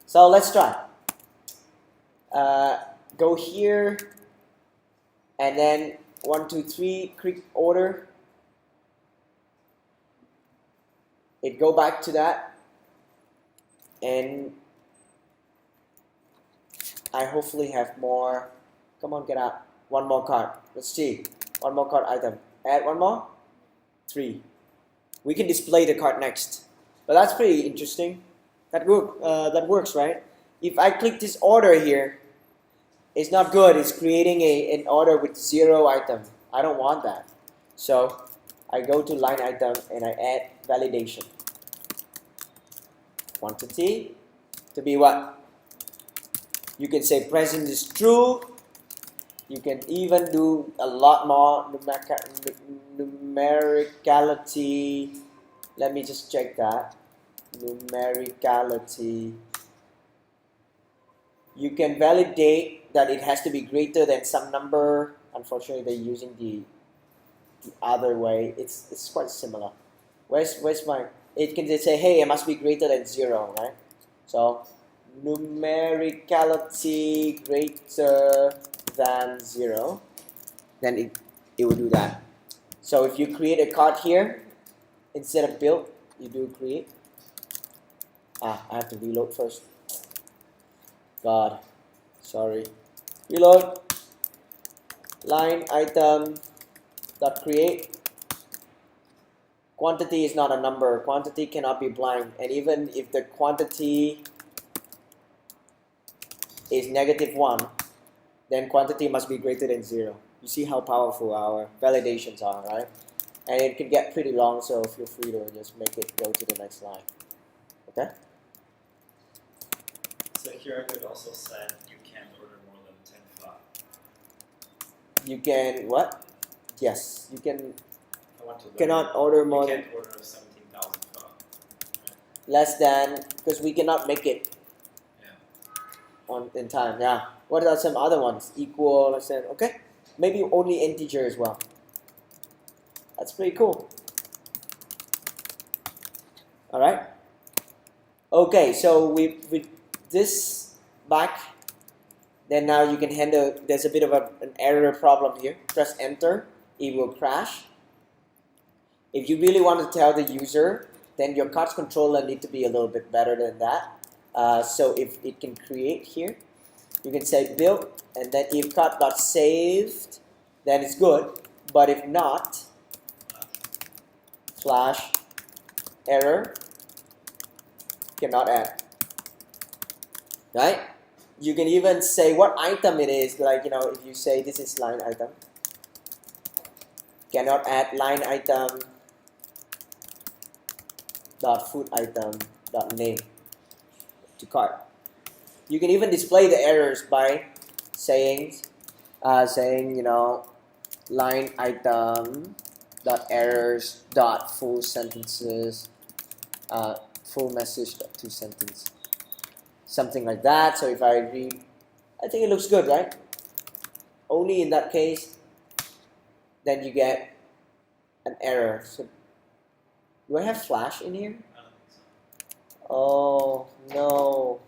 So let's try. Go here. And then 1, 2, 3, click order. It go back to that, and I hopefully have more. Come on, get out. One more card. Let's see. One more card item. Add one more. 3. We can display the card next. But that's pretty interesting. That works, right? If I click this order here, it's not good. It's creating an order with 0 item. I don't want that. So I go to line item and I add validation. Quantity to be what? You can say present is true. You can even do a lot more numericality. Let me just check that. Numericality. You can validate that it has to be greater than some number. Unfortunately, they're using the other way. It's quite similar. Where's my? It can just say, hey, it must be greater than 0, right? So numericality greater than 0, then it will do that. So if you create a card here, instead of build, you do create. I have to reload first. God, sorry. Reload. Line item dot create. Quantity is not a number. Quantity cannot be blind, and even if the quantity is -1, then quantity must be greater than 0. You see how powerful our validations are, right? And it can get pretty long, so feel free to just make it go to the next line. Okay? So here I could also set you can't order more than 10 pho. You can what? Yes, you can. I want to Cannot order more you than can't order 17,000 pho. less than, because we cannot make it Yeah. in time. Yeah. What are some other ones? Equal, let's say, okay? Maybe only integer as well. That's pretty cool. All right. Okay, so with this back, then now you can handle. There's a bit of an error problem here. Press enter, it will crash. If you really want to tell the user, then your cards controller need to be a little bit better than that. So if it can create here, you can say build, and then if card got saved, then it's good. But if not, flash error, cannot add. Right? You can even say what item it is. Like, if you say this is line item, cannot add line item dot food item dot name to cart. You can even display the errors by saying line item dot errors dot full sentences, full message dot 2 sentence, something like that. So if I read, I think it looks good, right? Only in that case, then you get an error. So do I have flash in here? I don't think so. Oh no.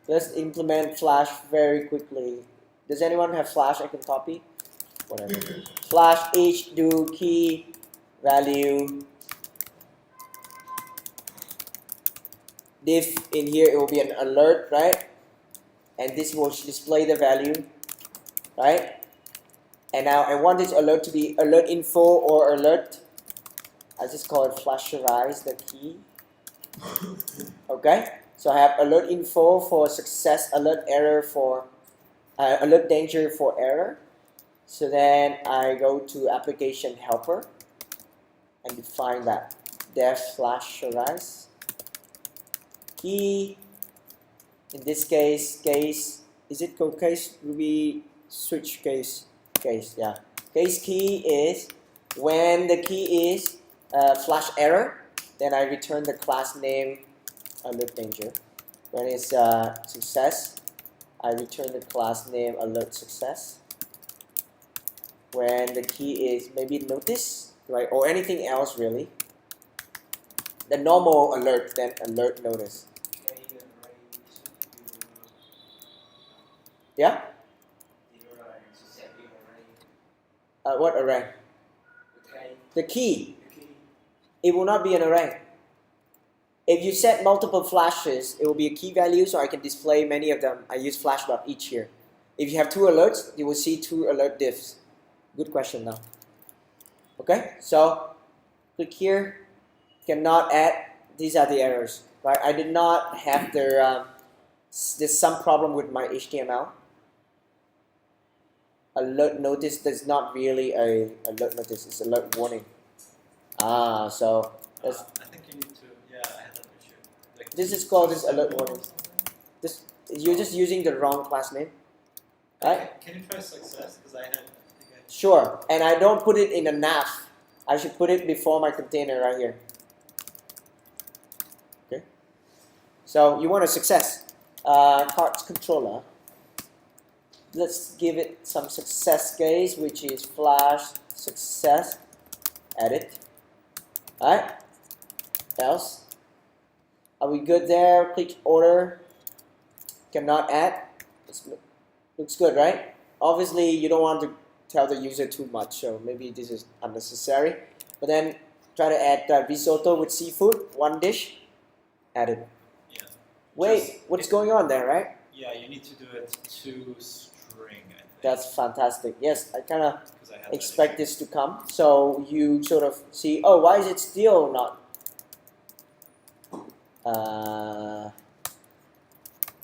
Let's implement flash very quickly. Does anyone have flash I can copy? Whatever. Flash each do key value diff in here, it will be an alert, right? And this will display the value, right? And now I want this alert to be alert info or alert. I just call it flasherize the key. Okay, so I have alert info for success, alert error for alert danger for error. So then I go to application helper and define that def flasherize key. In this case, is it called case? Ruby switch case, yeah. Case key is when the key is flash error, then I return the class name alert danger. When it's success, I return the class name alert success. When the key is maybe notice, right, or anything else really, the normal alert, then alert notice. Yeah? What array? Okay. The key. Okay. It will not be an array. If you set multiple flashes, it will be a key value, so I can display many of them. I use flash.each here. If you have 2 alerts, you will see 2 alert diffs. Good question now. Okay, so click here. Cannot add. These are the errors. Right? I did not have the. There's some problem with my HTML. Alert notice does not really a alert notice. It's alert warning. So I think you need to. Yeah, I had that issue. Like, this is called this alert symbol or warning. something? You're just using the wrong class name. Right? Can you try success? Because I had. Sure. And I don't put it in a nav. I should put it before my container right here. Okay. So you want a success. Cards controller. Let's give it some success case, which is flash success. Edit. Alright. Else. Are we good there? Click order. Cannot add. Looks good, right? Obviously, you don't want to tell the user too much, so maybe this is unnecessary. But then try to add risotto with seafood, 1 dish. Added. Yeah. Wait, what's going on there, right? Yeah, you need to do it to string, I think. That's fantastic. Yes, I kind of Because I had expect this to come. So you sort of see, oh, why is it still not?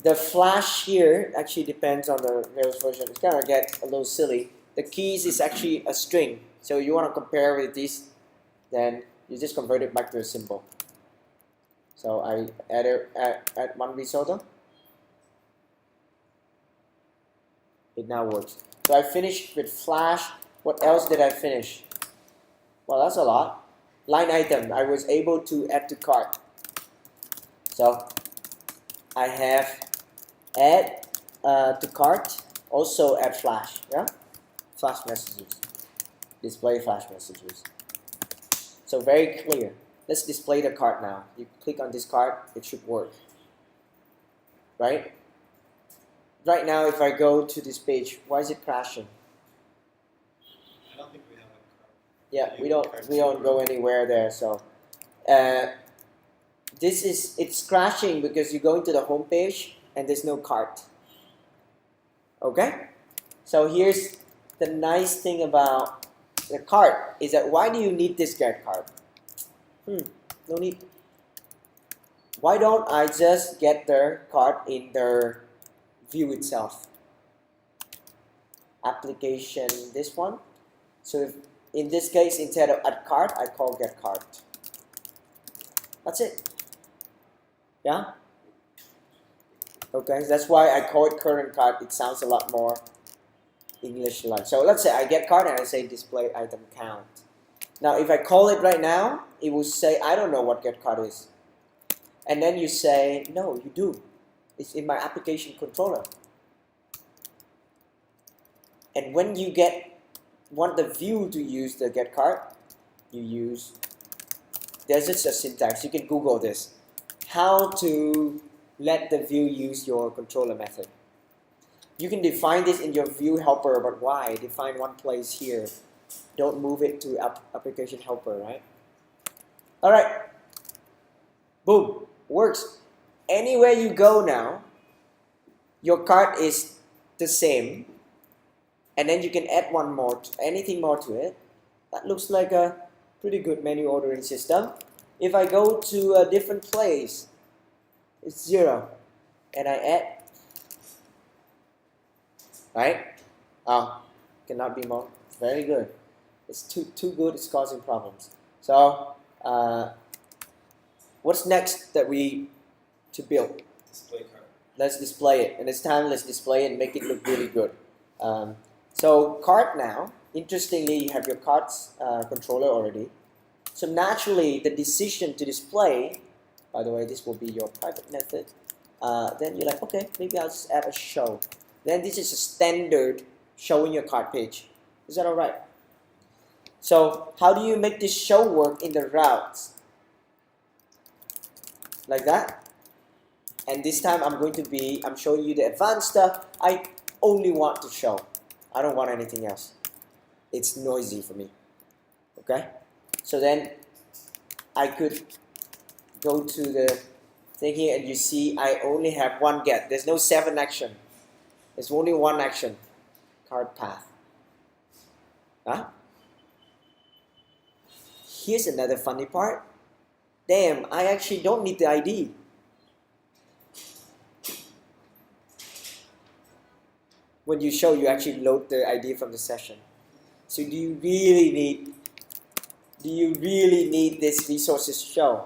The flash here actually depends on the Rails version. It's gonna get a little silly. The keys is actually a string. So you want to compare with this, then you just convert it back to a symbol. So I add 1 risotto. It now works. So I finished with flash. What else did I finish? Well, that's a lot. Line item, I was able to add to cart. So I have add to cart, also add flash, yeah? Flash messages, display flash messages. So very clear. Let's display the cart now. You click on this cart, it should work, right? Right now, if I go to this page, why is it crashing? I don't think we have a card. Yeah, we don't go anywhere there. So it's crashing because you go into the home page and there's no cart. Okay, so here's the nice thing about the cart is that why do you need this get cart? No need. Why don't I just get the cart in the view itself? Application, this one. So if, in this case, instead of add cart, I call get cart. That's it. Yeah? Okay, that's why I call it current cart. It sounds a lot more English-like. So let's say I get cart and I say display item count. Now if I call it right now, it will say I don't know what get cart is. And then you say, no, you do. It's in my application controller. And when you want the view to use the get cart, you use, there's just a syntax. You can Google this. How to let the view use your controller method. You can define this in your view helper, but why? Define one place here. Don't move it to application helper, right? All right. Boom. Works. Anywhere you go now, your cart is the same. And then you can add one more, anything more to it. That looks like a pretty good menu ordering system. If I go to a different place, it's 0. And I add, right? Oh, cannot be more. Very good. It's too good, it's causing problems. So, what's next that we to build? Display card. Let's display it. And this time, let's display it and make it look really good. So, cart now, interestingly, you have your cart's controller already. So naturally, the decision to display, by the way, this will be your private method. Then you're like, okay, maybe I'll just add a show. Then this is a standard showing your cart page. Is that all right? So how do you make this show work in the routes? Like that. And this time I'm showing you the advanced stuff. I only want to show. I don't want anything else. it's noisy for me. Okay, so then I could go to the thing here, and you see I only have one get. There's no 7 action. There's only one action. Card path. Huh? Here's another funny part. Damn, I actually don't need the ID. When you show, you actually load the ID from the session. So do you really need this resources show?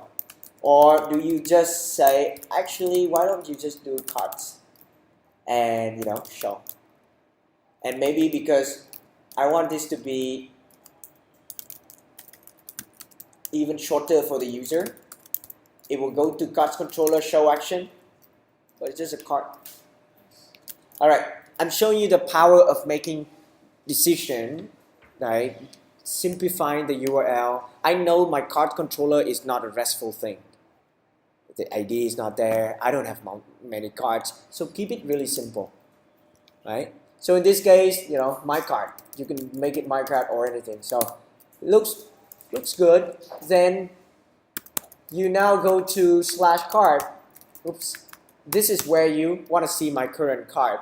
Or do you just say, actually, why don't you just do cards and show? And maybe because I want this to be even shorter for the user, it will go to cards controller show action, but it's just a card. All right, I'm showing you the power of making decision, right? Simplifying the URL. I know my card controller is not a RESTful thing. The ID is not there. I don't have many cards, so keep it really simple, right? So in this case, my card. You can make it my card or anything. So it looks good. Then you now go to /card. Oops. This is where you want to see my current card,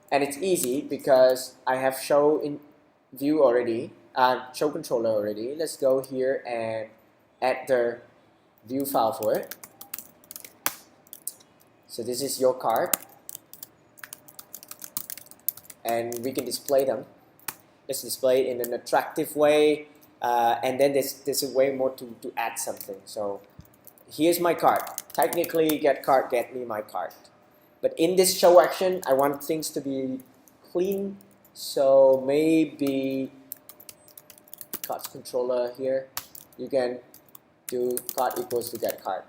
and it's easy because I have show in view already, show controller already. Let's go here and add the view file for it. So this is your card, and we can display them. Let's display it in an attractive way, and then there's a way more to add something. So here's my card. Technically, get card, get me my card. But in this show action, I want things to be clean. So maybe cards controller here, you can do card equals to get card.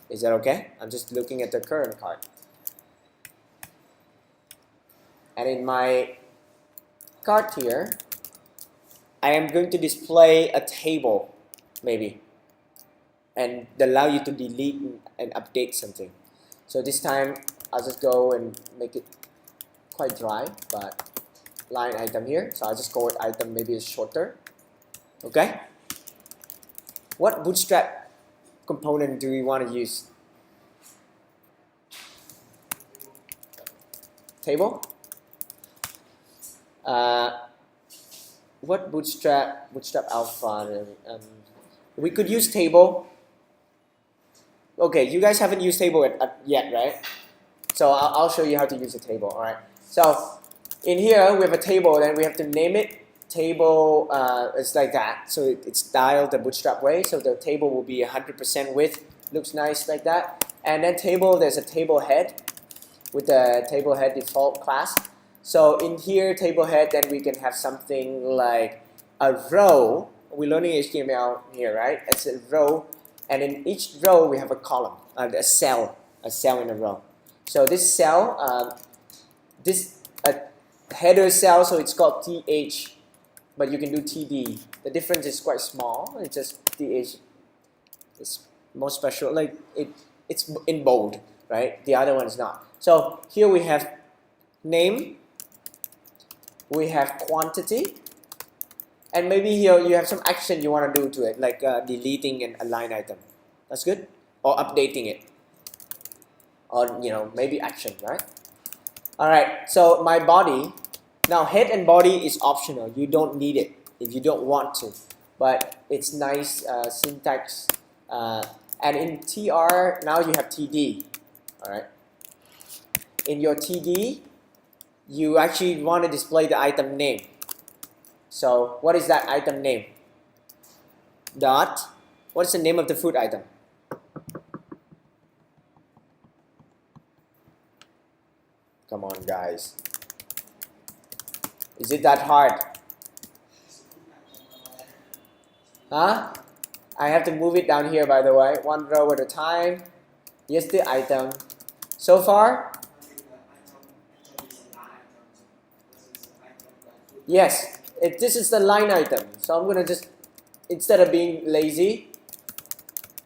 Is that okay? I'm just looking at the current card. And in my card here, I am going to display a table, maybe, and allow you to delete and update something. So this time, I'll just go and make it quite dry, but line item here. So I'll just call it item, maybe it's shorter. Okay? What bootstrap component do we want to use? Table? What bootstrap alpha? We could use table. Okay, you guys haven't used table yet, right? So I'll show you how to use a table. All right. So in here we have a table, then we have to name it. Table it's like that. So it's styled the bootstrap way. So the table will be 100% width. Looks nice like that. And then table, there's a table head with the table head default class. So in here, table head, then we can have something like a row. We're learning HTML here, right? It's a row, and in each row we have a column, a cell in a row. So this cell, this header cell, so it's called TH, but you can do TD. The difference is quite small. It's just TH. It's more special, like it's in bold, right? The other one is not. So here we have name. We have quantity, and maybe here you have some action you want to do to it, like deleting an align item. That's good, or updating it, or maybe action, right? All right. So my body, now head and body is optional. You don't need it if you don't want to, but it's nice syntax. And in TR now you have TD. All right. In your TD, you actually want to display the item name. So what is that item name? Dot. What's the name of the food item? Come on, guys. Is it that hard? Huh? I have to move it down here, by the way. One row at a time. Here's the item. So far? Yes, this is the line item. So I'm gonna just, instead of being lazy,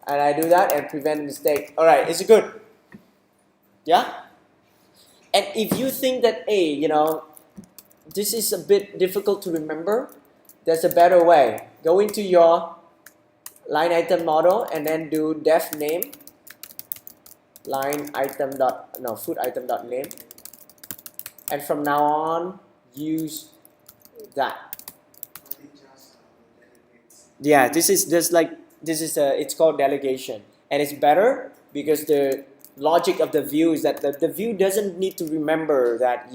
and I do that and prevent mistake. All right, is it good? Yeah? And if you think that, hey, this is a bit difficult to remember. There's a better way. Go into your line item model and then do def name line item dot no food item dot name, and from now on use that. Yeah, this is just like it's called delegation, and it's better because the logic of the view is that the view doesn't need to remember that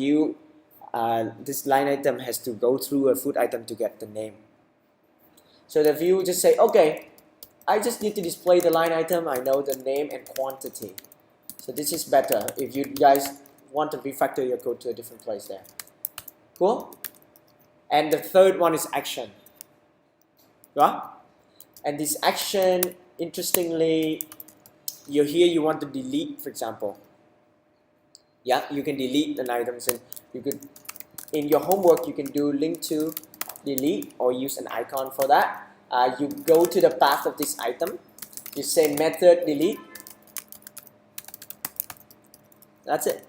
this line item has to go through a food item to get the name. So the view just say, okay, I just need to display the line item, I know the name and quantity. So this is better if you guys want to refactor your code to a different place there. Cool? And the third one is action. Yeah? And this action, interestingly, you want to delete, for example. Yeah, you can delete an items, and you could, in your homework, you can do link to delete or use an icon for that. You go to the path of this item, you say method delete. That's it.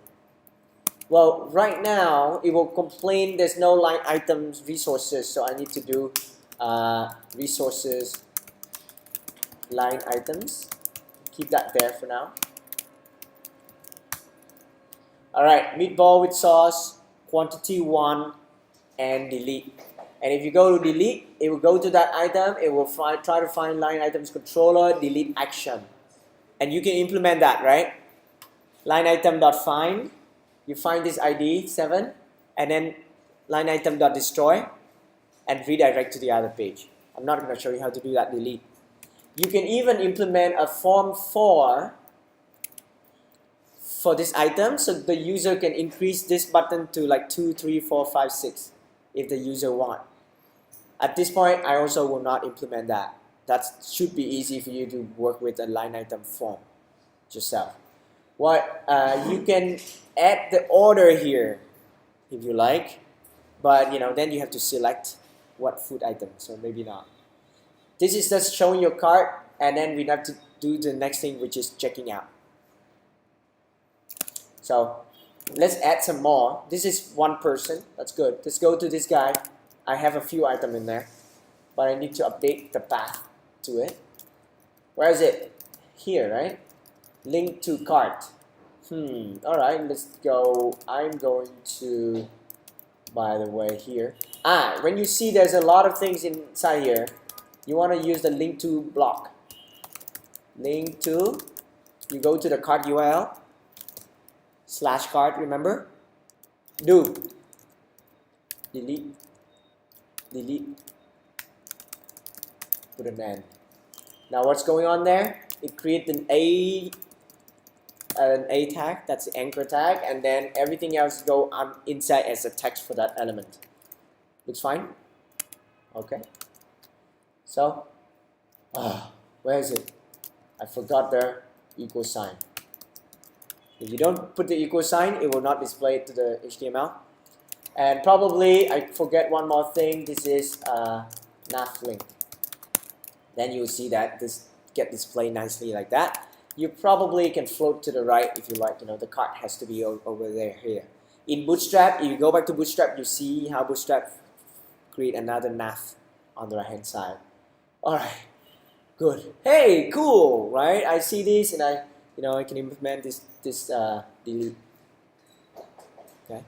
Well, right now it will complain there's no line items resources, so I need to do resources line items. Keep that there for now. Alright, meatball with sauce, quantity 1, and delete. And if you go to delete, it will go to that item, it will try to find line items controller, delete action. And you can implement that, right? Line item.find, you find this ID 7, and then line item.destroy, and redirect to the other page. I'm not going to show you how to do that delete. You can even implement a form for this item, so the user can increase this button to like 2, 3, 4, 5, 6 if the user want. At this point, I also will not implement that. That should be easy for you to work with a line item form yourself. You can add the order here if you like, but then you have to select what food item, so maybe not. This is just showing your cart, and then we have to do the next thing, which is checking out. So let's add some more. This is one person. That's good. Let's go to this guy. I have a few items in there, but I need to update the path to it. Where is it? Here, right? Link to cart. Alright, let's go. I'm going to, by the way, here. When you see there's a lot of things inside here, you want to use the link to block. Link to, you go to the cart URL, /cart, remember? Do. Delete. Put an end. Now what's going on there? It creates an A tag, that's the anchor tag, and then everything else go on inside as a text for that element. Looks fine? Okay. So, where is it? I forgot the equal sign. If you don't put the equal sign, it will not display it to the HTML. And probably, I forget one more thing, this is nav link. Then you'll see that this get displayed nicely like that. You probably can float to the right if you like, the cart has to be over there here. In Bootstrap, if you go back to Bootstrap, you see how Bootstrap create another nav on the right hand side. Alright, good. Hey, cool, right? I see this and I can implement this delete. Okay.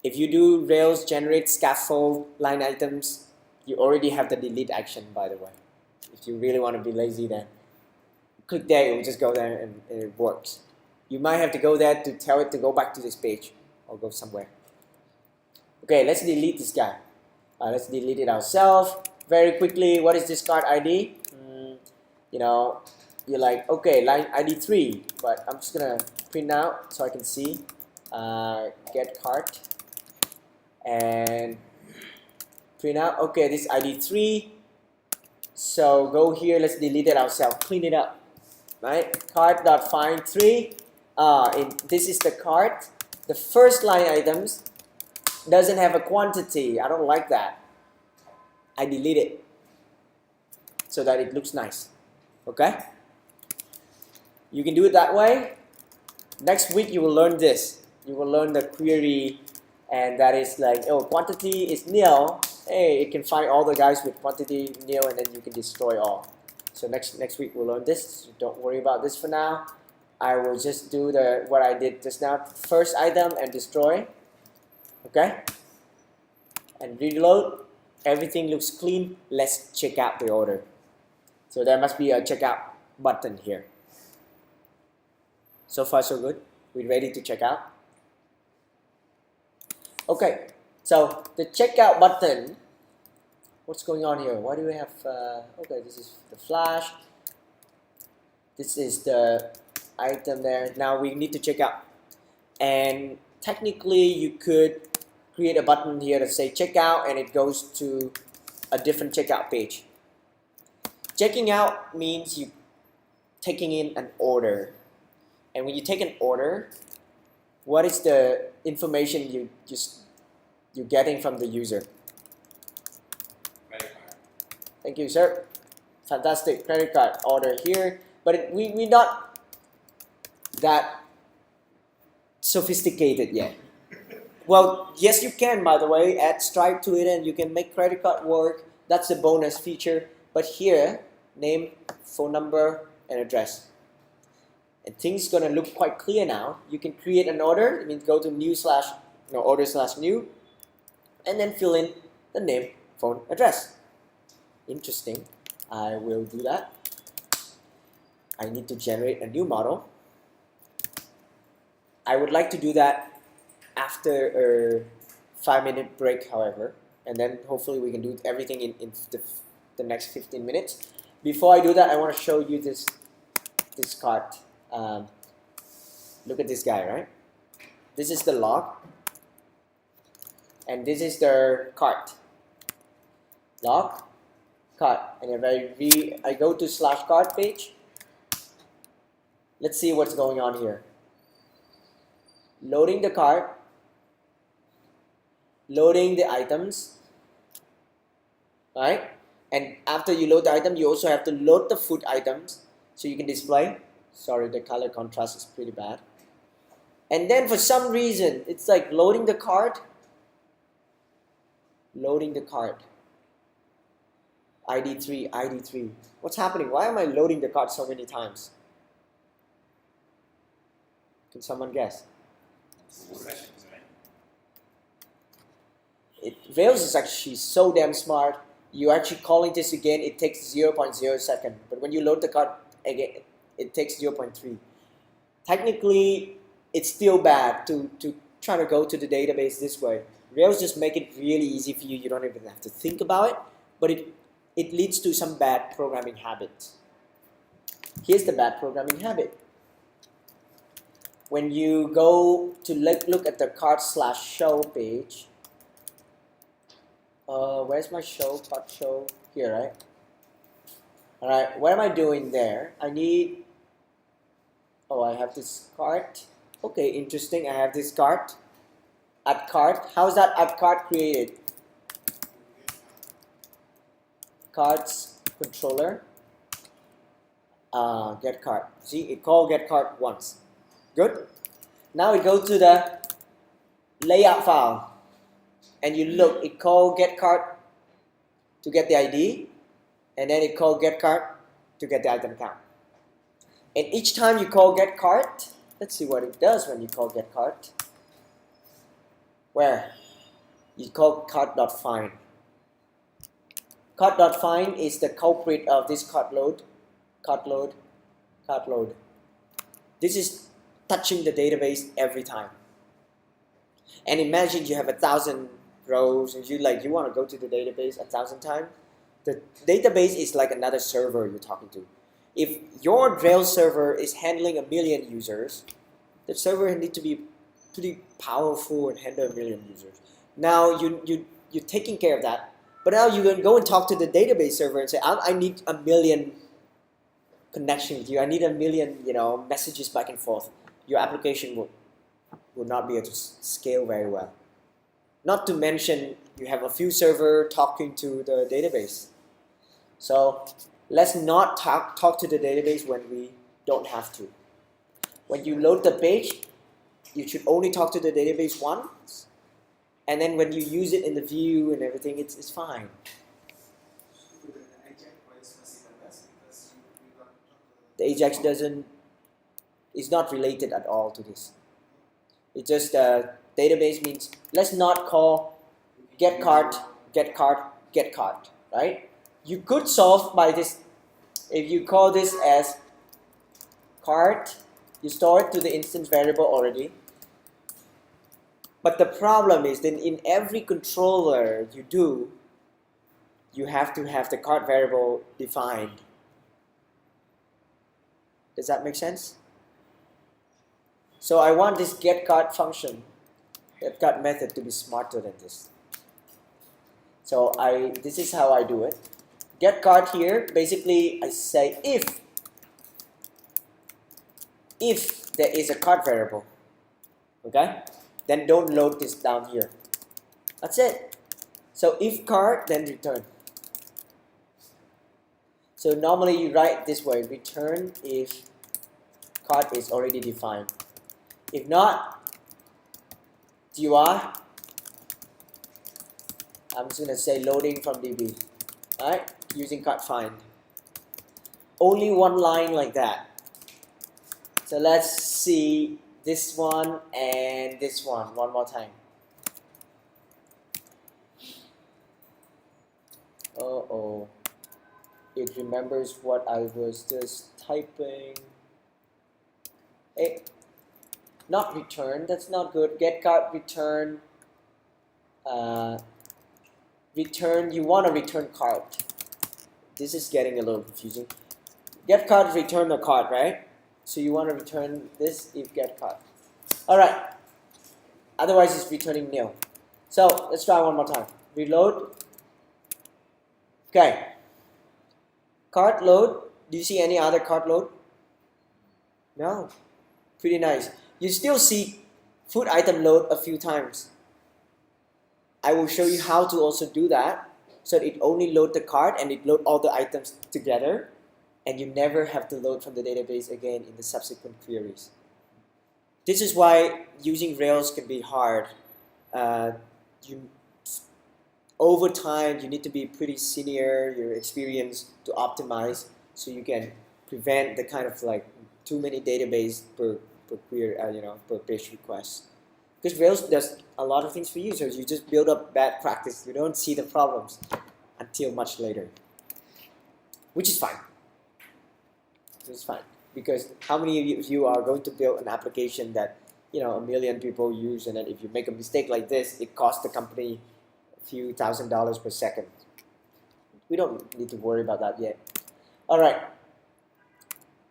If you do Rails generate scaffold line items, you already have the delete action, by the way. If you really want to be lazy, then click there, it will just go there and it works. You might have to go there to tell it to go back to this page or go somewhere. Okay, let's delete this guy. Let's delete it ourselves. Very quickly, what is this cart ID? You're like, okay, line ID 3, but I'm just gonna print out so I can see. Get cart and print out. Okay, this ID 3. So go here, let's delete it ourselves, clean it up. Right? Cart.find 3. This is the cart. The first line items doesn't have a quantity. I don't like that. I delete it so that it looks nice. Okay? You can do it that way. Next week you will learn this. You will learn the query and that is like, oh, quantity is nil. Hey, it can find all the guys with quantity nil, and then you can destroy all. So next week we'll learn this. So don't worry about this for now. I will just do what I did just now. First item and destroy. Okay. And reload. Everything looks clean. Let's check out the order. So there must be a checkout button here. So far so good. We're ready to check out. Okay, so the checkout button. What's going on here? Why do we have? Okay, this is the flash. This is the item there. Now we need to check out. And technically, you could create a button here that say checkout, and it goes to a different checkout page. Checking out means you taking in an order. And when you take an order, what is the information you're getting from the user? Credit card. Thank you, sir. Fantastic credit card order here, but we're not that sophisticated yet. Well, yes, you can, by the way, add Stripe to it and you can make credit card work. That's a bonus feature. But here, name, phone number, and address. And things gonna look quite clear now. You can create an order. I mean, go to order/new, and then fill in the name, phone, address. Interesting. I will do that. I need to generate a new model. I would like to do that after a 5-minute break, however, and then hopefully we can do everything in the next 15 minutes. Before I do that, I want to show you this card. Look at this guy, right? This is the log, and this is the cart. Log, cart, and if I go to /cart page, let's see what's going on here. Loading the cart, loading the items, right? And after you load the item, you also have to load the food items so you can display. Sorry, the color contrast is pretty bad. And then for some reason, it's like loading the cart. Loading the cart. ID3, ID3. What's happening? Why am I loading the cart so many times? Can someone guess? Sessions, right? Rails is actually so damn smart. You actually calling this again, it takes 0.0 second. But when you load the cart again, it takes 0.3. Technically, it's still bad to try to go to the database this way. Rails just make it really easy for you. You don't even have to think about it. But it leads to some bad programming habits. Here's the bad programming habit. When you go to look at the cart/show page, where's my show? Cart show here, right? All right, what am I doing there? I have this cart. Okay, interesting. I have this cart. Add cart. How is that add cart created? Carts controller. Get cart. See, it called get cart once. Good. Now we go to the layout file, and you look. It called get cart to get the ID, and then it called get cart to get the item count. And each time you call get cart, let's see what it does when you call get cart. Where? You call cart.find. Cart.find is the culprit of this cart load. Cart load. Cart load. This is touching the database every time. And imagine you have 1,000 rows and you want to go to the database 1,000 times. The database is like another server you're talking to. If your Rails server is handling 1 million users, the server needs to be pretty powerful and handle 1 million users. Now you're taking care of that, but now you can go and talk to the database server and say, I need 1 million connection with you. I need 1 million messages back and forth. Your application will not be able to scale very well. Not to mention you have a few servers talking to the database. So let's not talk to the database when we don't have to. When you load the page, you should only talk to the database once, and then when you use it in the view and everything, it's fine. The Ajax is not related at all to this. It's just database means let's not call get card, get card, get card, right? You could solve by this. If you call this as card, you store it to the instance variable already. But the problem is that in every controller you do, you have to have the card variable defined. Does that make sense? So I want this get card function, get card method to be smarter than this. So this is how I do it. Get card here, basically I say if there is a card variable, okay, then don't load this down here. That's it. So if card, then return. So normally you write this way, return if card is already defined. If not, dir, I'm just going to say loading from DB, right? Using card find. Only one line like that. So let's see this one and this one more time. Uh-oh. It remembers what I was just typing. Hey, not return, that's not good. Get card return. Return, you want to return card. This is getting a little confusing. Get card, return a card, right? So you want to return this if get card. Alright. Otherwise it's returning nil. So let's try one more time. Reload. Okay. Card load. Do you see any other card load? No. Pretty nice. You still see food item load a few times. I will show you how to also do that. So it only load the card and it load all the items together. And you never have to load from the database again in the subsequent queries. This is why using Rails can be hard. Over time, you need to be pretty senior, your experience to optimize, so you can prevent the kind of like too many database per query, per page request. Because Rails does a lot of things for you, so you just build up bad practice. You don't see the problems until much later, which is fine. It's fine, because how many of you are going to build an application that a million people use, and then if you make a mistake like this, it costs the company a few $1,000s per second. We don't need to worry about that yet. All right.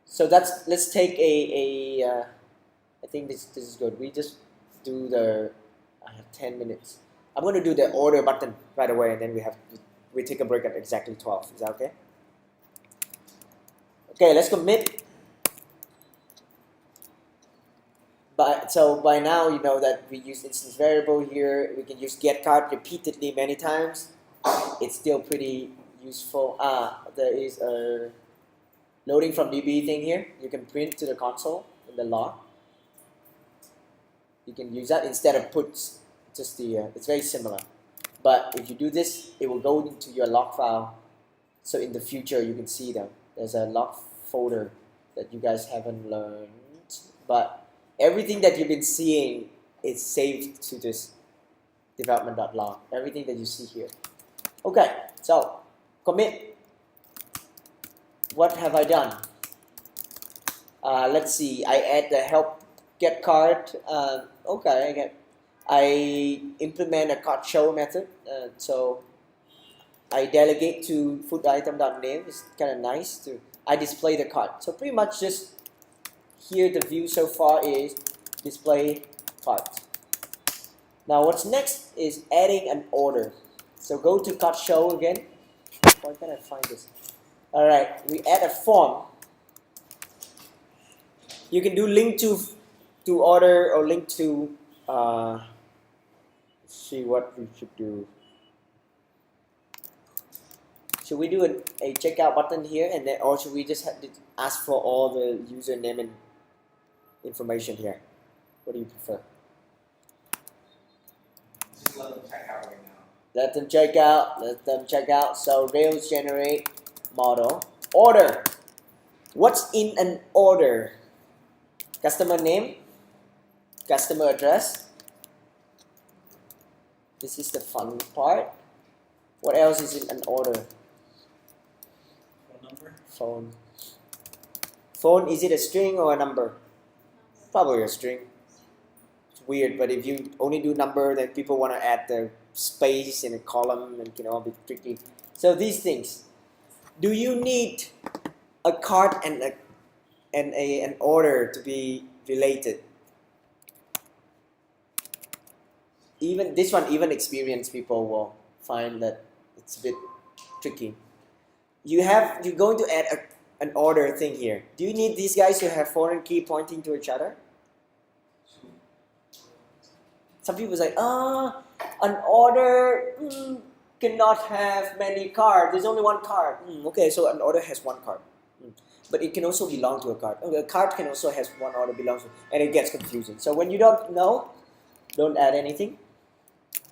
So let's take I think this is good. We just do I have 10 minutes. I'm going to do the order button right away, and then we take a break at exactly 12. Is that okay? Okay, let's commit. So by now you know that we use instance variable here. We can use get card repeatedly many times. It's still pretty useful. There is a loading from DB thing here. You can print to the console in the log. You can use that instead of puts. Just it's very similar. But if you do this, it will go into your log file. So in the future you can see them. There's a log folder that you guys haven't learned, but everything that you've been seeing is saved to this development.log. Everything that you see here. Okay, so commit. What have I done? Let's see. I add the help get card. Okay, I implement a card show method. So I delegate to food item.name. It's kind of nice. I display the card. So pretty much just here the view so far is display card. Now what's next is adding an order. So go to card show again. Why can't I find this? Alright, we add a form. You can do link to order or link to let's see what we should do. Should we do a checkout button here, and then, or should we just have to ask for all the username and information here? What do you prefer? Just just let them check out right now. Let them check out. Let them check out. So Rails generate model order. What's in an order? Customer name, customer address. This is the fun part. What else is in an order? Phone number? Phone. Phone, is it a string or a number? Probably a string. It's weird, but if you only do number, then people want to add the space in a column and a bit tricky. So these things. Do you need a card and an order to be related? Even this one, even experienced people will find that it's a bit tricky. You're going to add an order thing here. Do you need these guys to have foreign key pointing to each other? Some people say, an order cannot have many cards. There's only one card. Okay, so an order has one card. But it can also belong to a card. A card can also has one order belongs to, and it gets confusing. So when you don't know, don't add anything.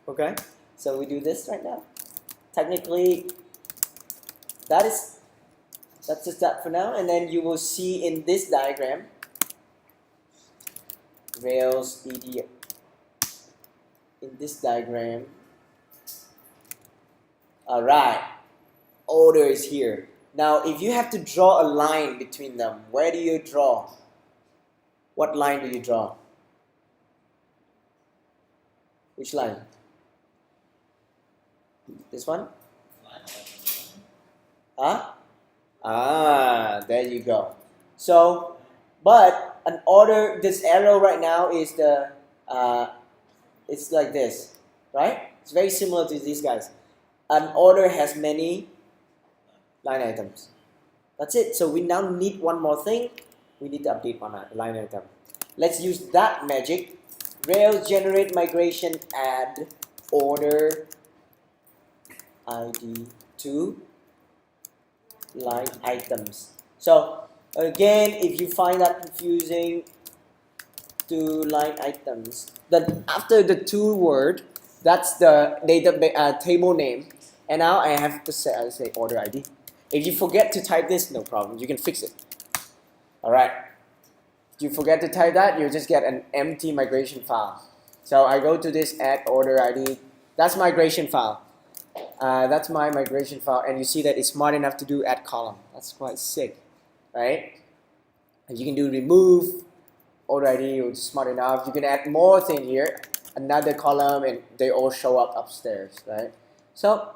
Okay, so we do this right now. Technically, that's just that for now, and then you will see in this diagram, Rails ED. In this diagram, all right, order is here. Now, if you have to draw a line between them, where do you draw? What line do you draw? Which line? This one? Huh? There you go. So, but an order, this arrow right now is it's like this, right? It's very similar to these guys. An order has many line items. That's it. So we now need one more thing. We need to update one line item. Let's use that magic. Rails generate migration add order ID to line items. So again, if you find that confusing, to line items, then after the to word, that's the data table name, and now I have to say order ID. If you forget to type this, no problem, you can fix it. All right. If you forget to type that, you just get an empty migration file. So I go to this add order ID. That's migration file. That's my migration file, and you see that it's smart enough to do add column. That's quite sick, right? And you can do remove order ID. It's smart enough. You can add more thing here, another column, and they all show up upstairs, right? So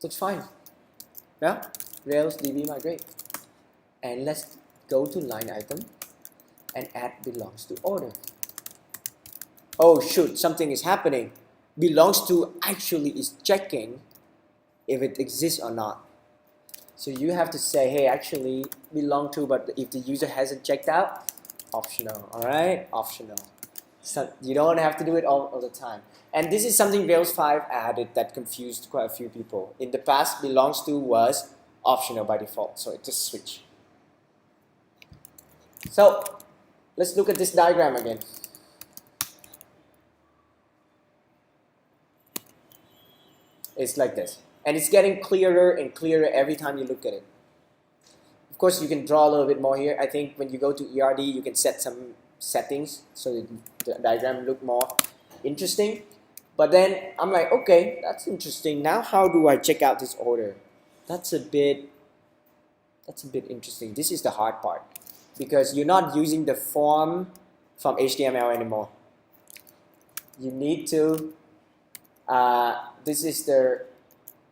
looks fine. Yeah, Rails DB migrate, and let's go to line item and add belongs to order. Oh shoot, something is happening. Belongs to actually is checking if it exists or not. So you have to say, hey, actually belong to, but if the user hasn't checked out, optional. All right, optional. So you don't have to do it all the time. And this is something Rails 5 added that confused quite a few people. In the past, belongs to was optional by default, so it just switched. So let's look at this diagram again. It's like this, and it's getting clearer and clearer every time you look at it. Of course, you can draw a little bit more here. I think when you go to ERD, you can set some settings so the diagram look more interesting. But then I'm like, okay, that's interesting. Now how do I check out this order? That's a bit interesting. This is the hard part, because you're not using the form from HTML anymore. You need to this is the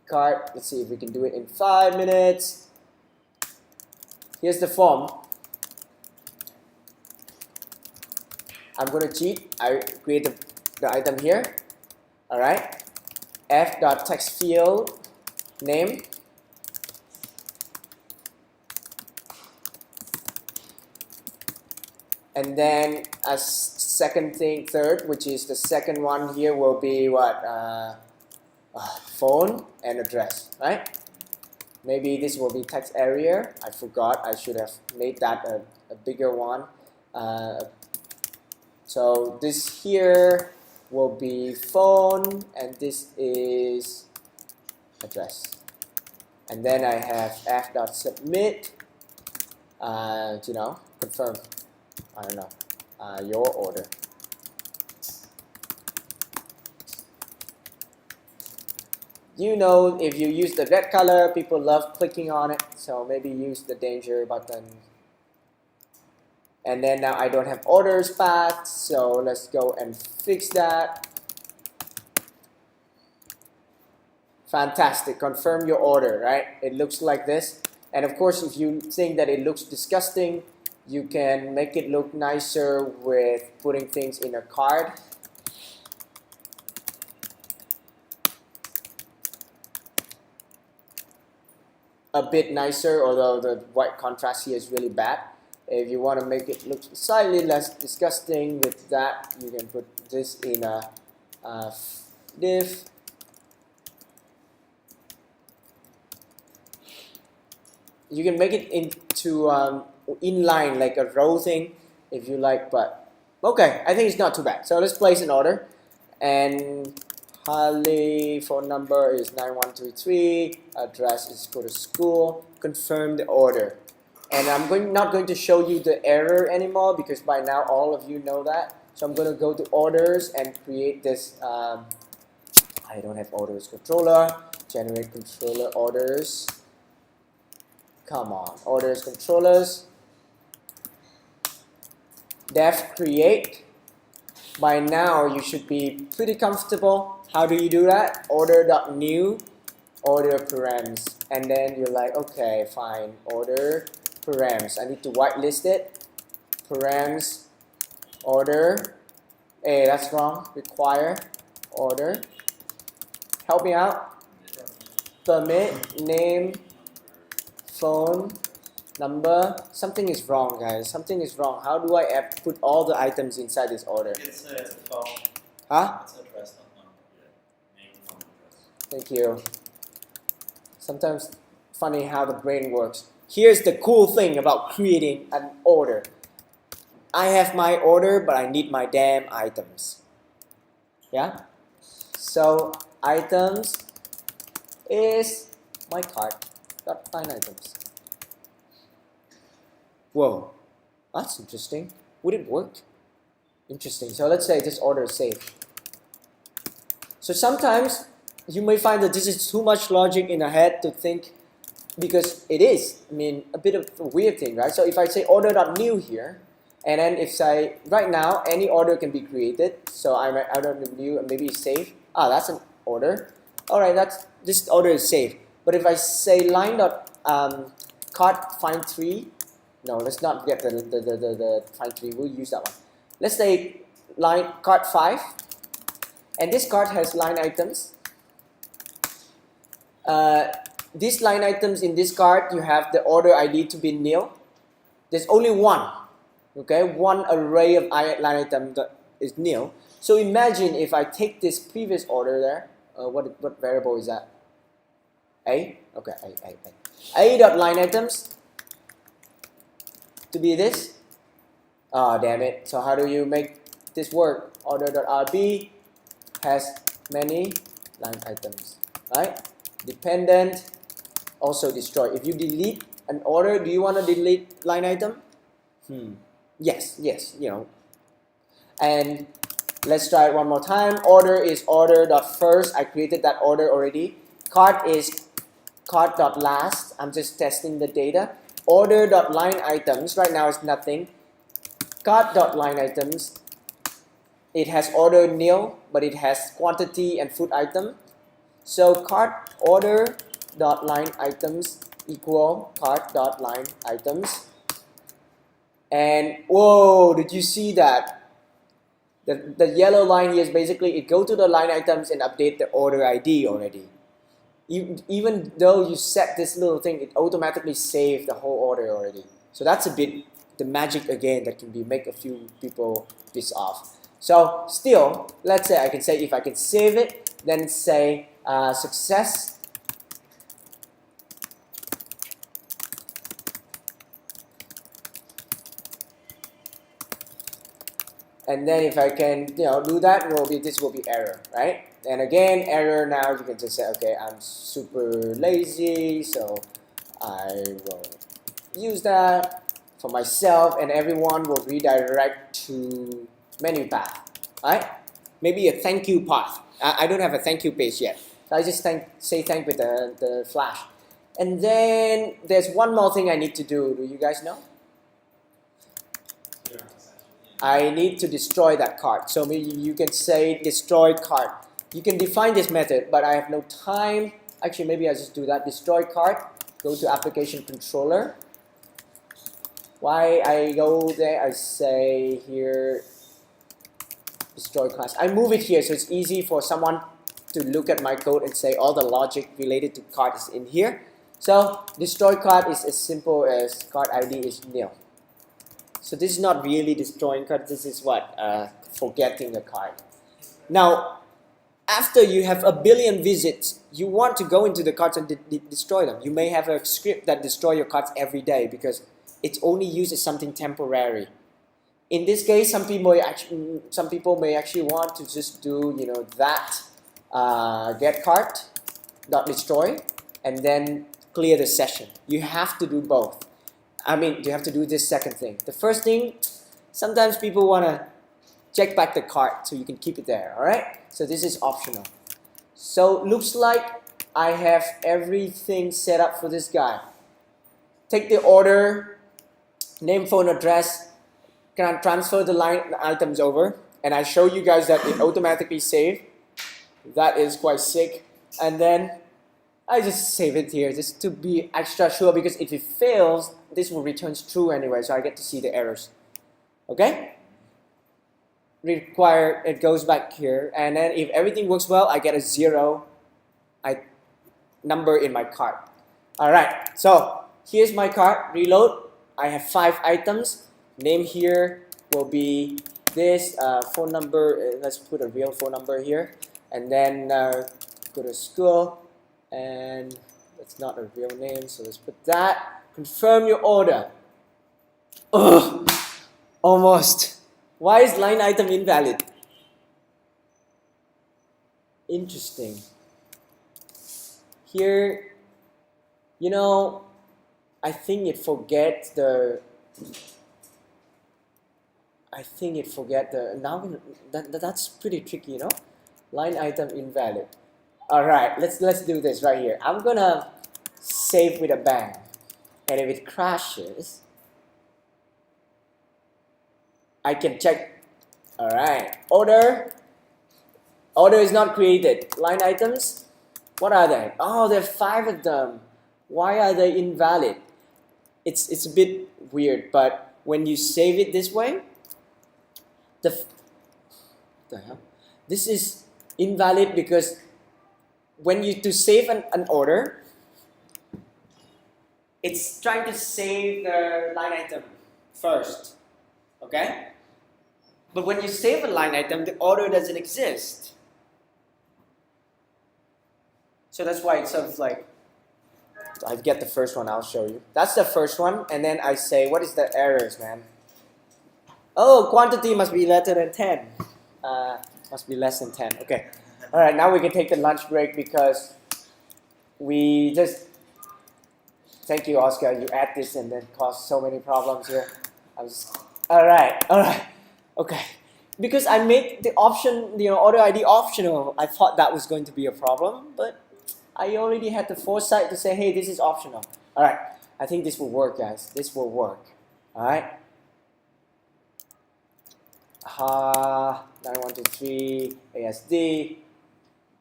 card. Let's see if we can do it in 5 minutes. Here's the form. I'm going to cheat. I create the item here. All right. F.text field name. And then a third, which is the second one here, will be what? Phone and address, right? Maybe this will be text area. I forgot. I should have made that a bigger one. So this here will be phone, and this is address. And then I have f.submit, confirm, I don't know, your order. If you use the red color, people love clicking on it, so maybe use the danger button. And then now I don't have orders path, so let's go and fix that. Fantastic, confirm your order, right? It looks like this. And of course, if you think that it looks disgusting, you can make it look nicer with putting things in a card. A bit nicer, although the white contrast here is really bad. If you want to make it look slightly less disgusting with that, you can put this in a div. You can make it into inline, like a row thing, if you like, but okay, I think it's not too bad. So let's place an order, and Harley phone number is 9133, address is go to school, confirm the order. And I'm not going to show you the error anymore because by now all of you know that. So I'm going to go to orders and create this, I don't have orders controller, generate controller orders. Come on, orders controllers, def create. By now you should be pretty comfortable. How do you do that? Order.new, order params, and then you're like, okay, fine, order params. I need to whitelist it. Params, order. Hey, that's wrong. Require, order. Help me out. Permit, name, phone, number. Something is wrong, guys. Something is wrong. How do I put all the items inside this order? It's a phone. Huh? It's address, not number. Yeah. Name, phone, address. Thank you. Sometimes funny how the brain works. Here's the cool thing about creating an order. I have my order, but I need my damn items. Yeah? So items is my cart. Got find items. Whoa, that's interesting. Would it work? Interesting. So let's say this order is saved. So sometimes you may find that this is too much logic in a head to think, because it is, I mean, a bit of a weird thing, right? So if I say order.new here, and then if I, right now, any order can be created. So I'm at order.new and maybe it's saved. Ah, that's an order. All right, this order is saved. But if I say line.cart find 3, no, let's not get the find 3, we'll use that one. Let's say line cart 5, and this cart has line items. These line items in this cart, you have the order ID to be nil. There's only one, okay? One array of line item that is nil. So imagine if I take this previous order there, what variable is that? A? Okay, A dot line items to be this. Oh, damn it. So how do you make this work? Order.rb has many line items, right? Dependent, also destroy. If you delete an order, do you want to delete line item? Yes, And let's try it one more time. Order is order.first. I created that order already. Cart is cart.last. I'm just testing the data. Order.line items, right now is nothing. Cart.line items, it has order nil, but it has quantity and food item. So cart order.line items equal cart.line items. And whoa, did you see that? The yellow line here is basically it go to the line items and update the order ID already. Even though you set this little thing, it automatically saved the whole order already. So that's a bit the magic again that can make a few people piss off. So still, let's say I can say if I can save it, then say success. And then if I can, do that, this will be error, right? And again, error now, you can just say, okay, I'm super lazy, so I will use that for myself, and everyone will redirect to menu path, right? Maybe a thank you path. I don't have a thank you page yet. So I just say thank with the flash. And then there's one more thing I need to do. Do you guys know? I need to destroy that card. So maybe you can say destroy card. You can define this method, but I have no time. Actually, maybe I just do that. Destroy card. Go to application controller. Why I go there, I say here destroy class. I move it here so it's easy for someone to look at my code and say all the logic related to card is in here. So destroy card is as simple as card ID is nil. So this is not really destroying card, this is what? Forgetting a card. Now, after you have a billion visits, you want to go into the cards and destroy them. You may have a script that destroys your cards every day because it's only used as something temporary. In this case, some people may actually want to just do that get card dot destroy and then clear the session. You have to do both. I mean, you have to do this second thing. The first thing, sometimes people want to check back the card so you can keep it there, alright? So this is optional. So looks like I have everything set up for this guy. Take the order, name, phone, address, can transfer the line items over, and I show you guys that it automatically saved. That is quite sick. And then I just save it here just to be extra sure, because if it fails, this will return true anyway, so I get to see the errors. Okay? Require, it goes back here, and then if everything works well, I get a 0 number in my card. Alright, so here's my card, reload. I have 5 items. Name here will be this, phone number, let's put a real phone number here, and then go to school. And that's not a real name, so let's put that. Confirm your order. Ugh, almost. Why is line item invalid? Interesting. Here, I think it forgets the. Now that's pretty tricky, Line item invalid. Alright, let's do this right here. I'm gonna save with a bang. And if it crashes, I can check. Alright, order is not created. Line items, what are they? Oh, there are 5 of them. Why are they invalid? It's a bit weird, but when you save it this way, the hell? This is invalid because when you save an order, it's trying to save the line item first, okay? But when you save a line item, the order doesn't exist. So that's why it's sort of like, I get the first one, I'll show you. That's the first one, and then I say, what is the errors, man? Oh, quantity must be less than 10. Must be less than 10, okay. All right, now we can take the lunch break because we just, thank you, Oscar, you add this and then cause so many problems here. All right, okay. Because I made the option, order ID optional, I thought that was going to be a problem, but I already had the foresight to say, hey, this is optional. All right, I think this will work, guys. This will work, all right? 9123 ASD.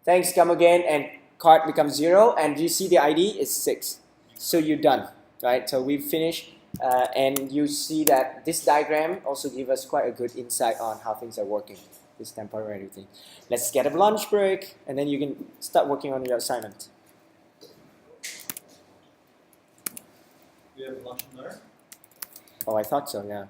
Thanks, come again, and card becomes 0, and you see the ID is 6. So you're done, right? So we've finished, and you see that this diagram also gives us quite a good insight on how things are working, this temporary thing. Let's get a lunch break, and then you can start working on your assignment. We have lunch there? Oh, I thought so, yeah.